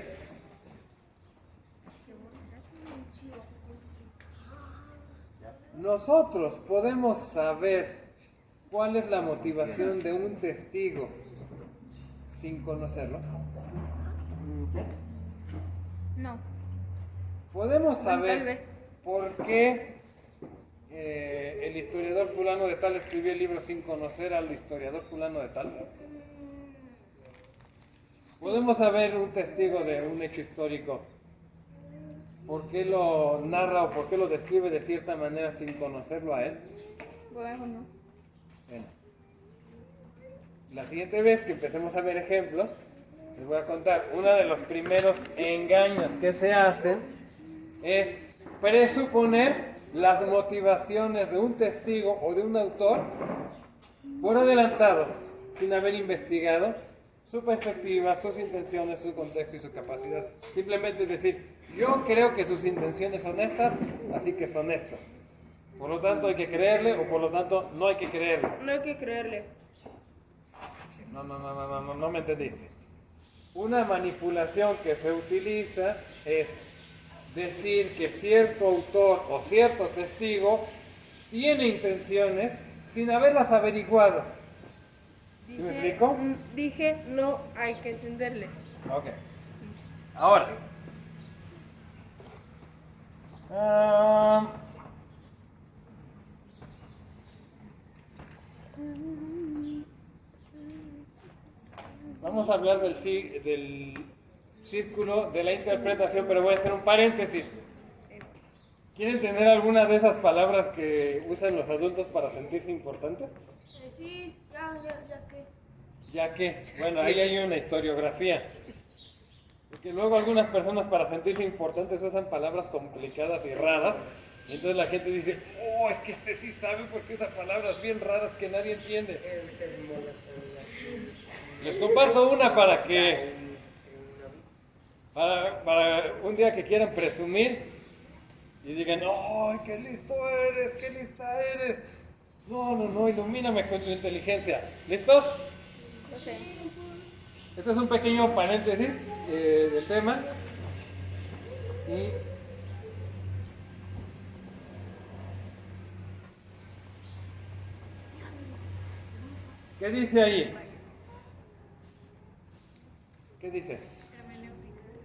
Nosotros podemos saber cuál es la motivación de un testigo sin conocerlo. No. podemos Bueno, tal saber vez. por qué el historiador fulano de tal escribió el libro sin conocer al historiador fulano de tal. Podemos saber un testigo de un hecho histórico, por qué lo narra o por qué lo describe de cierta manera sin conocerlo a él. Bueno, no. Bueno, la siguiente vez que empecemos a ver ejemplos, les voy a contar. Uno de los primeros engaños que se hacen es presuponer las motivaciones de un testigo o de un autor por adelantado, sin haber investigado su perspectiva, sus intenciones, su contexto y su capacidad. Simplemente es decir, yo creo que sus intenciones son estas, así que son estas. Por lo tanto hay que creerle o por lo tanto no hay que creerle. No hay que creerle. No me entendiste. Una manipulación que se utiliza es decir que cierto autor o cierto testigo tiene intenciones sin haberlas averiguado. ¿Sí me explico? Dije, no hay que entenderle. Ok. Ahora. Vamos a hablar del círculo de la interpretación, pero voy a hacer un paréntesis. ¿Quieren tener alguna de esas palabras que usan los adultos para sentirse importantes? Sí, ya que. Ya que, bueno, ahí hay una historiografía. Porque luego algunas personas para sentirse importantes usan palabras complicadas y raras. Y entonces la gente dice, oh, es que este sí sabe porque usa palabras bien raras que nadie entiende. Les comparto una para un día que quieran presumir y digan, ¡ay, qué listo eres, qué lista eres! No, ilumíname con tu inteligencia. ¿Listos? No sé. Este es un pequeño paréntesis del tema. Y ¿qué dice ahí? ¿Qué dice?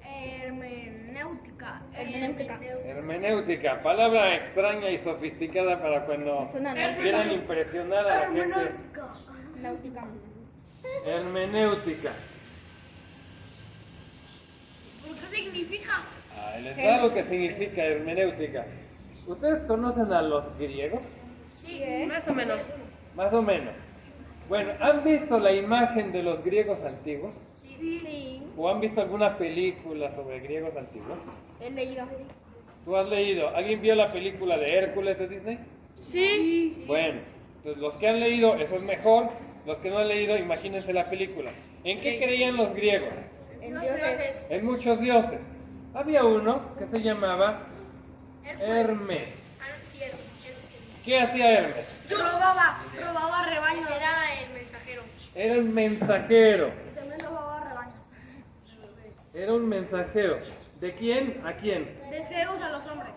Hermenéutica. Hermenéutica, palabra extraña y sofisticada para cuando Suena náutica. quieran impresionar a la gente. Hermenéutica. Náutica. Hermenéutica. ¿Por qué significa? Les da lo que significa hermenéutica. ¿Ustedes conocen a los griegos? Sí. Más o menos. Más o menos. Bueno, ¿han visto la imagen de los griegos antiguos? Sí. ¿O han visto alguna película sobre griegos antiguos? He leído. ¿Tú has leído? ¿Alguien vio la película de Hércules de Disney? Sí. Bueno, pues los que han leído, eso es mejor. Los que no han leído, imagínense la película. ¿En qué creían los griegos? En Los dioses. dioses. En muchos dioses. Había uno que se llamaba Hermes. Sí, Hermes. ¿Qué hacía Hermes? Robaba rebaños. Era el mensajero. Era un mensajero. También robaba rebaños. Era un mensajero. ¿De quién a quién? De Zeus a los hombres.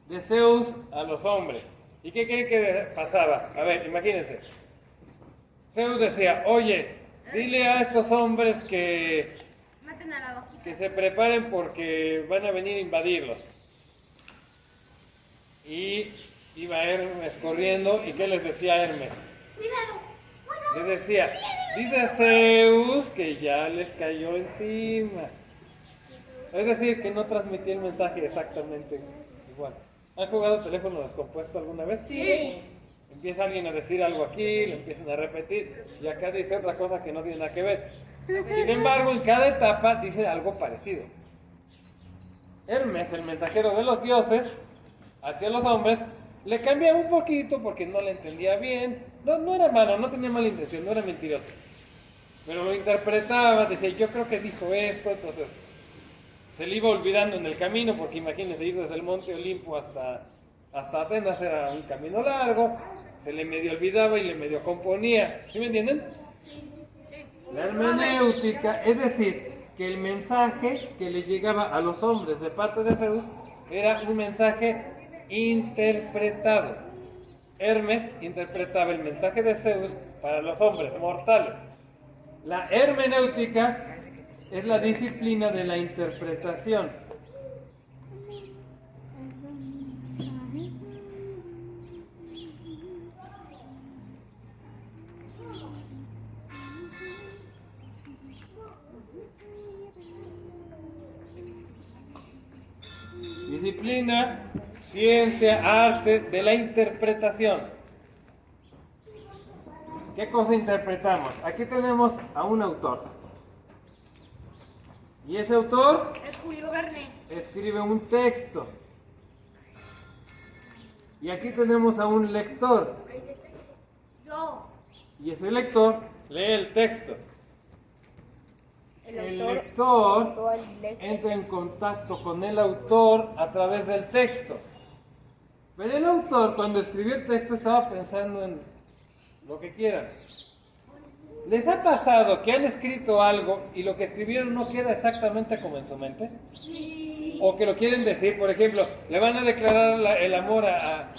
De Zeus a los hombres. ¿Y qué creen que pasaba? A ver, imagínense. Zeus decía, oye, dile a estos hombres que Maten a la vaquita. se preparen porque van a venir a invadirlos. Y iba Hermes corriendo, ¿y qué les decía Hermes? Cuídalo. Les decía, dice Zeus que ya les cayó encima. Es decir, que no transmitía el mensaje exactamente igual. ¿Han jugado teléfono descompuesto alguna vez? Sí. Empieza alguien a decir algo aquí, lo empiezan a repetir, y acá dice otra cosa que no tiene nada que ver. Sin embargo, en cada etapa dice algo parecido. Hermes, el mensajero de los dioses, hacia los hombres, le cambiaba un poquito porque no le entendía bien. No era malo, no tenía mala intención, no era mentiroso. Pero lo interpretaba, decía, yo creo que dijo esto, entonces se le iba olvidando en el camino, porque imagínense ir desde el monte Olimpo hasta Atenas, era un camino largo, se le medio olvidaba y le medio componía. ¿Sí me entienden? Sí. La hermenéutica, es decir, que el mensaje que le llegaba a los hombres de parte de Zeus era un mensaje interpretado. Hermes interpretaba el mensaje de Zeus para los hombres mortales. La hermenéutica es la disciplina de la interpretación. disciplina, ciencia, arte de la interpretación. ¿Qué cosa interpretamos? Aquí tenemos a un autor. Y ese autor Es Julio Verne. escribe un texto. Y aquí tenemos a un lector. Yo. Y ese lector lee el texto. El El lector autor lector. entra en contacto con el autor a través del texto. Pero el autor, cuando escribió el texto, estaba pensando en lo que quieran. ¿Les ha pasado que han escrito algo y lo que escribieron no queda exactamente como en su mente? Sí. O que lo quieren decir, por ejemplo, le van a declarar el amor a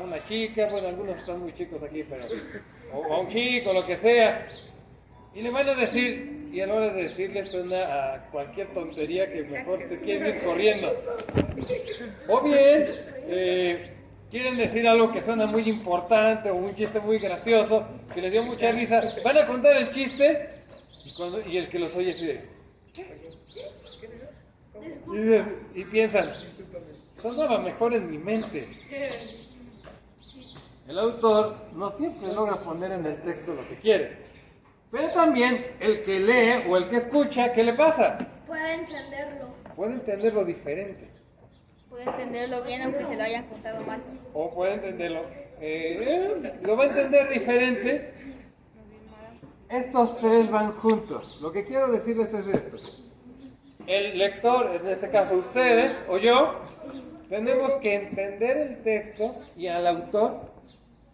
una chica, bueno, algunos están muy chicos aquí, pero, o a un chico, lo que sea, y le van a decir, y a la hora de decirle suena a cualquier tontería que mejor te quieren ir corriendo. O bien, quieren decir algo que suena muy importante o un chiste muy gracioso, que les dio mucha risa, van a contar el chiste y el que los oye así y piensan, sonaba mejor en mi mente. El autor no siempre logra poner en el texto lo que quiere, pero también el que lee o el que escucha, ¿qué le pasa? Puede entenderlo. Puede entenderlo diferente. Puede entenderlo bien aunque se lo hayan contado mal. O puede entenderlo, lo va a entender diferente. Estos tres van juntos. Lo que quiero decirles es esto. El lector, en este caso ustedes o yo, tenemos que entender el texto y al autor,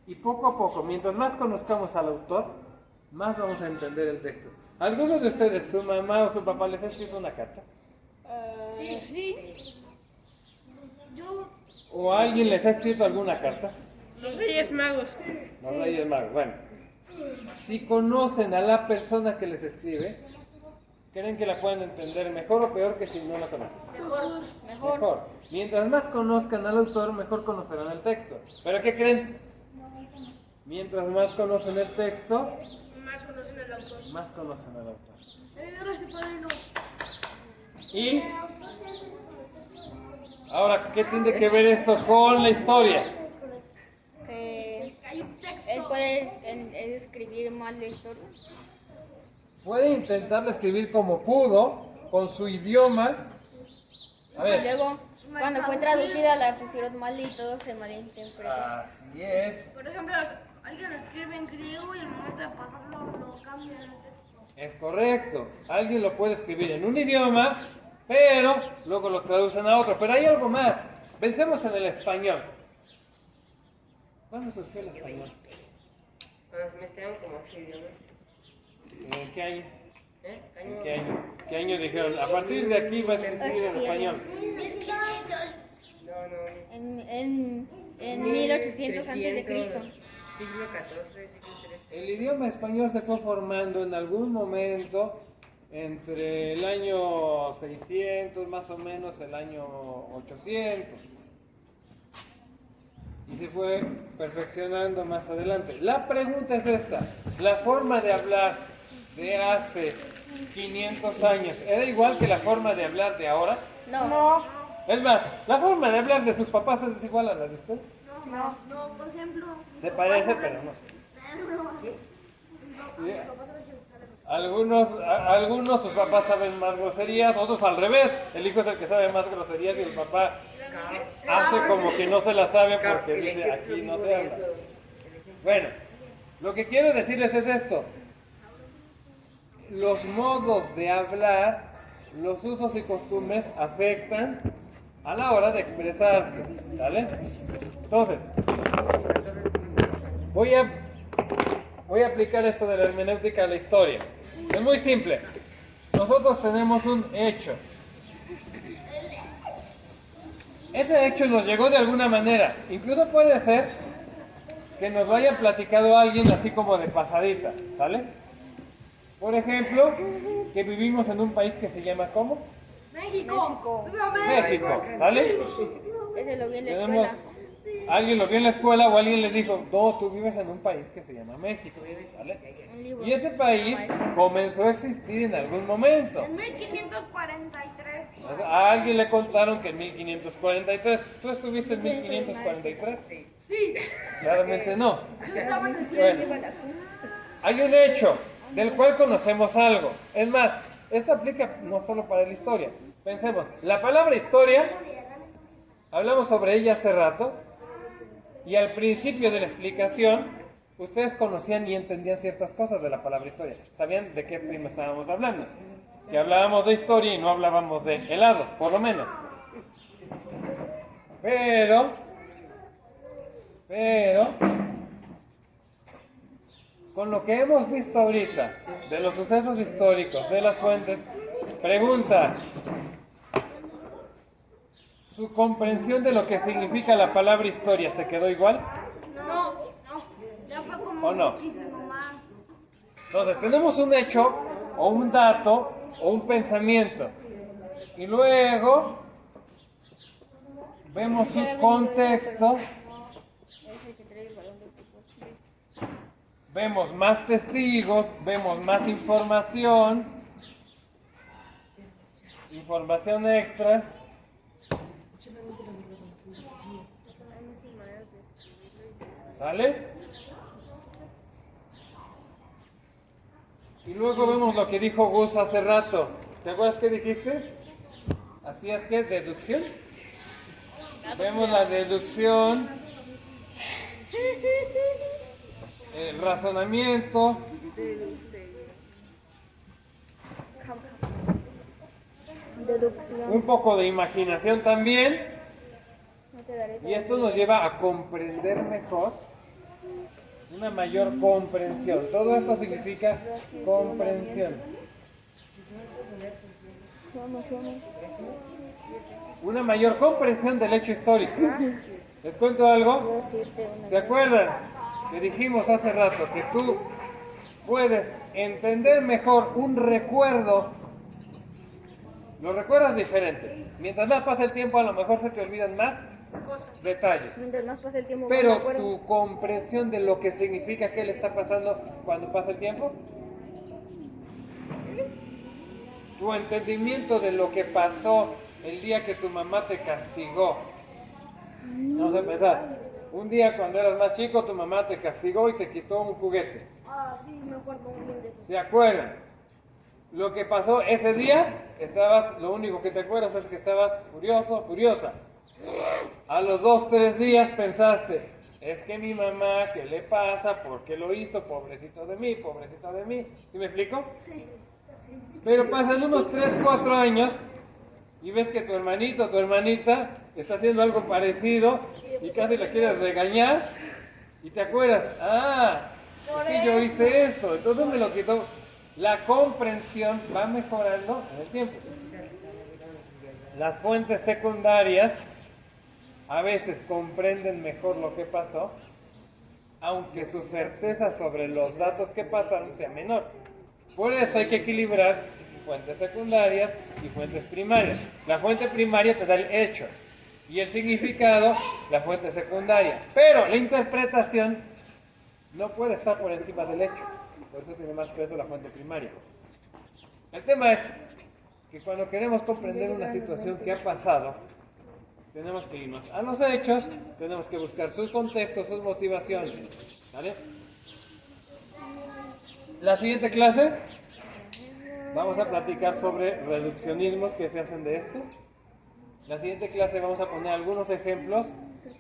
y poco a poco, mientras más conozcamos al autor, más vamos a entender el texto. ¿Algunos de ustedes, su mamá o su papá les ha escrito una carta? Sí. Yo. ¿O alguien les ha escrito alguna carta? Los Reyes Magos. Los Reyes Magos. Bueno, si conocen a la persona que les escribe, ¿creen que la pueden entender mejor o peor que si no la conocen? Mejor. Mientras más conozcan al autor, mejor conocerán el texto. ¿Pero qué creen? Mientras más conocen el texto, Más conocen al autor. más conocen al autor. Gracias, padrino. Y ahora, ¿qué tiene que ver esto con la historia? Que Hay un texto. él puede escribir mal la historia. Puede intentar escribir como pudo, con su idioma. A Y ver, luego, cuando fue traducida, la pusieron mal y todo se malinterpretó. así es. Por ejemplo, alguien lo escribe en griego y al momento de pasarlo lo cambia en el texto. Es correcto. Alguien lo puede escribir en un idioma, pero luego lo traducen a otro. Pero hay algo más. Pensemos en el español. ¿Cuándo se escribe el español? Cuando se mezclaron como 8 idiomas. ¿En qué año? ¿Eh? ¿En qué año? ¿Qué año dijeron? A partir de aquí va a escribir el español. No. En 1800 antes de Cristo. Siglo XIV, siglo XIII. El idioma español se fue formando en algún momento entre el año 600, más o menos el año 800. Y se fue perfeccionando más adelante. La pregunta es esta. La forma de hablar de hace 500 años, ¿era igual que la forma de hablar de ahora? No. Es más, la forma de hablar de sus papás es igual a la de usted. No, por ejemplo. Se parece, pero no. No. Algunos sus papás saben más groserías, otros al revés. El hijo es el que sabe más groserías y el papá hace como que no se la sabe porque dice aquí no se habla. Bueno, lo que quiero decirles es esto. Los modos de hablar, los usos y costumbres afectan a la hora de expresarse, ¿vale? Entonces, voy a aplicar esto de la hermenéutica a la historia. Es muy simple. Nosotros tenemos un hecho. Ese hecho nos llegó de alguna manera. Incluso puede ser que nos lo haya platicado alguien así como de pasadita, ¿sale? Por ejemplo, que vivimos en un país que se llama ¿cómo? México. México. ¡Viva México! México, ¿sale? Ese lo vi en la Tenemos escuela. alguien lo vio en la escuela o alguien le dijo, no, tú vives en un país que se llama México, ¿vale? Un libro. Y ese país comenzó a existir en algún momento. En 1543. O sea, a alguien le contaron que en 1543. ¿Tú estuviste en 1543? Sí. Sí, Claramente no. yo estaba en el cielo. Bueno, hay un hecho del cual conocemos algo. Es más, esto aplica no solo para la historia. Pensemos, la palabra historia, hablamos sobre ella hace rato, y al principio de la explicación, ustedes conocían y entendían ciertas cosas de la palabra historia. Sabían de qué tema estábamos hablando. Que hablábamos de historia y no hablábamos de helados, por lo menos. Pero, con lo que hemos visto ahorita, de los sucesos históricos, de las fuentes, pregunta, ¿su comprensión de lo que significa la palabra historia se quedó igual? No, ya fue como ¿O no? muchísimo más. Entonces, tenemos un hecho, o un dato, o un pensamiento. Y luego, vemos su contexto, Ese que trae el balón de fútbol. vemos más testigos, vemos más información extra. ¿Sale? Y luego vemos lo que dijo Gus hace rato. ¿Te acuerdas qué dijiste? ¿Hacías qué? ¿Deducción? Vemos la deducción, el razonamiento, Deducción. un poco de imaginación también. No te daré Y esto nos lleva a comprender mejor, una mayor comprensión. Todo esto significa comprensión. Vamos. Una mayor comprensión del hecho histórico. ¿Les cuento algo? ¿Se acuerdan que dijimos hace rato que tú puedes entender mejor un recuerdo? Lo recuerdas diferente. Mientras más pasa el tiempo, a lo mejor se te olvidan más detalles. Mientras más pasa el tiempo, más me Pero acuerdo. tu comprensión de lo que significa qué le está pasando cuando pasa el tiempo, tu entendimiento de lo que pasó el día que tu mamá te castigó. Vamos a empezar. Un día cuando eras más chico, tu mamá te castigó y te quitó un juguete. Ah, sí, me acuerdo muy bien de eso. ¿Se acuerdan? Lo que pasó ese día, lo único que te acuerdas es que estabas furioso, furiosa. A los 2-3 días pensaste, es que mi mamá, ¿qué le pasa? ¿Por qué lo hizo? Pobrecito de mí, pobrecito de mí. ¿Sí me explico? Sí. Pero pasan unos 3-4 años y ves que tu hermanito o tu hermanita está haciendo algo parecido y casi la quieres regañar y te acuerdas, es que yo hice esto, entonces me lo quitó. La comprensión va mejorando en el tiempo. Las fuentes secundarias a veces comprenden mejor lo que pasó, aunque su certeza sobre los datos que pasaron sea menor. Por eso hay que equilibrar fuentes secundarias y fuentes primarias. La fuente primaria te da el hecho y el significado, la fuente secundaria. Pero la interpretación no puede estar por encima del hecho. Por eso tiene más peso la fuente primaria. El tema es que cuando queremos comprender una situación que ha pasado, tenemos que irnos a los hechos, tenemos que buscar sus contextos, sus motivaciones. ¿Vale? La siguiente clase vamos a platicar sobre reduccionismos que se hacen de esto. La siguiente clase vamos a poner algunos ejemplos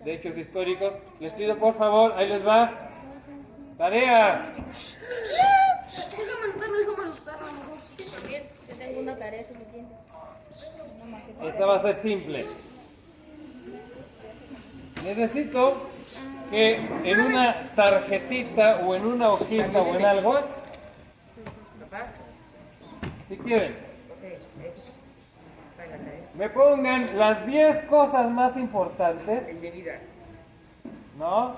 de hechos históricos. Les pido por favor, ahí les va. ¡Tarea! Déjame anotarlo, a lo mejor sí también. Yo tengo una tarea suficiente. No más que Esta va a ser simple. Necesito que en una tarjetita o en una hojita o en algo, Papá, si quieren, ok, para la tarea. me pongan las 10 cosas más importantes, El de vida. ¿no?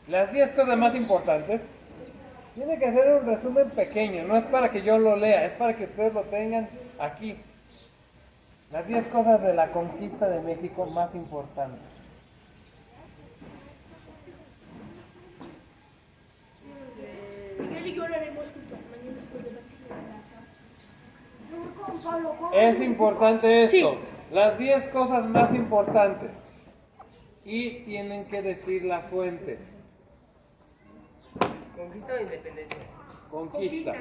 Las 10 cosas más importantes. Tiene que ser un resumen pequeño, no es para que yo lo lea, es para que ustedes lo tengan aquí. Las 10 cosas de la conquista de México más importantes. Miguel y yo lo haremos juntos mañana después de las que me con Pablo, ¿cómo? Es importante esto. Sí. Las 10 cosas más importantes. Y tienen que decir la fuente. ¿Conquista o independencia? Conquista.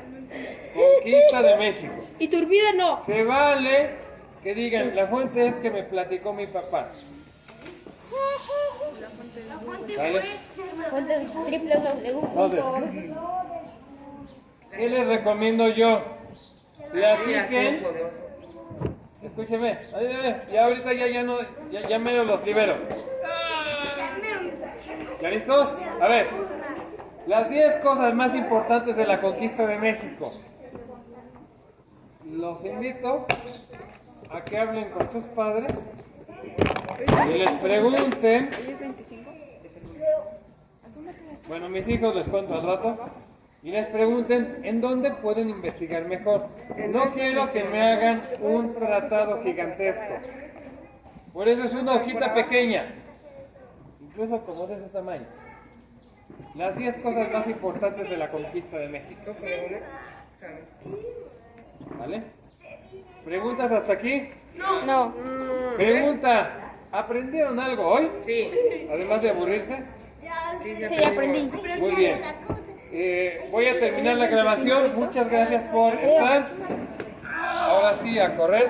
Conquista de México. Iturbide no. Se vale que digan, la fuente es que me platicó mi papá. La fuente ¿Vale? Fuente www.org. ¿Qué les recomiendo yo? Sí, archivo Platiquen. poderoso. Escúcheme. Ya ahorita ya no, ya menos los libero. ¿Ya listos? A ver. Las 10 cosas más importantes de la conquista de México. Los invito a que hablen con sus padres y les pregunten. Bueno, mis hijos les cuento al rato. Y les pregunten en dónde pueden investigar mejor. No quiero que me hagan un tratado gigantesco. Por eso es una hojita pequeña. Incluso como de ese tamaño. Las 10 cosas más importantes de la conquista de México. ¿No fue una? ¿Sabes? ¿Vale? ¿Preguntas hasta aquí? No. Pregunta, ¿aprendieron algo hoy? Sí. Además de aburrirse. Sí, Sí, aprendí. Muy bien. Voy a terminar la grabación. Muchas gracias por estar. Ahora sí, a correr.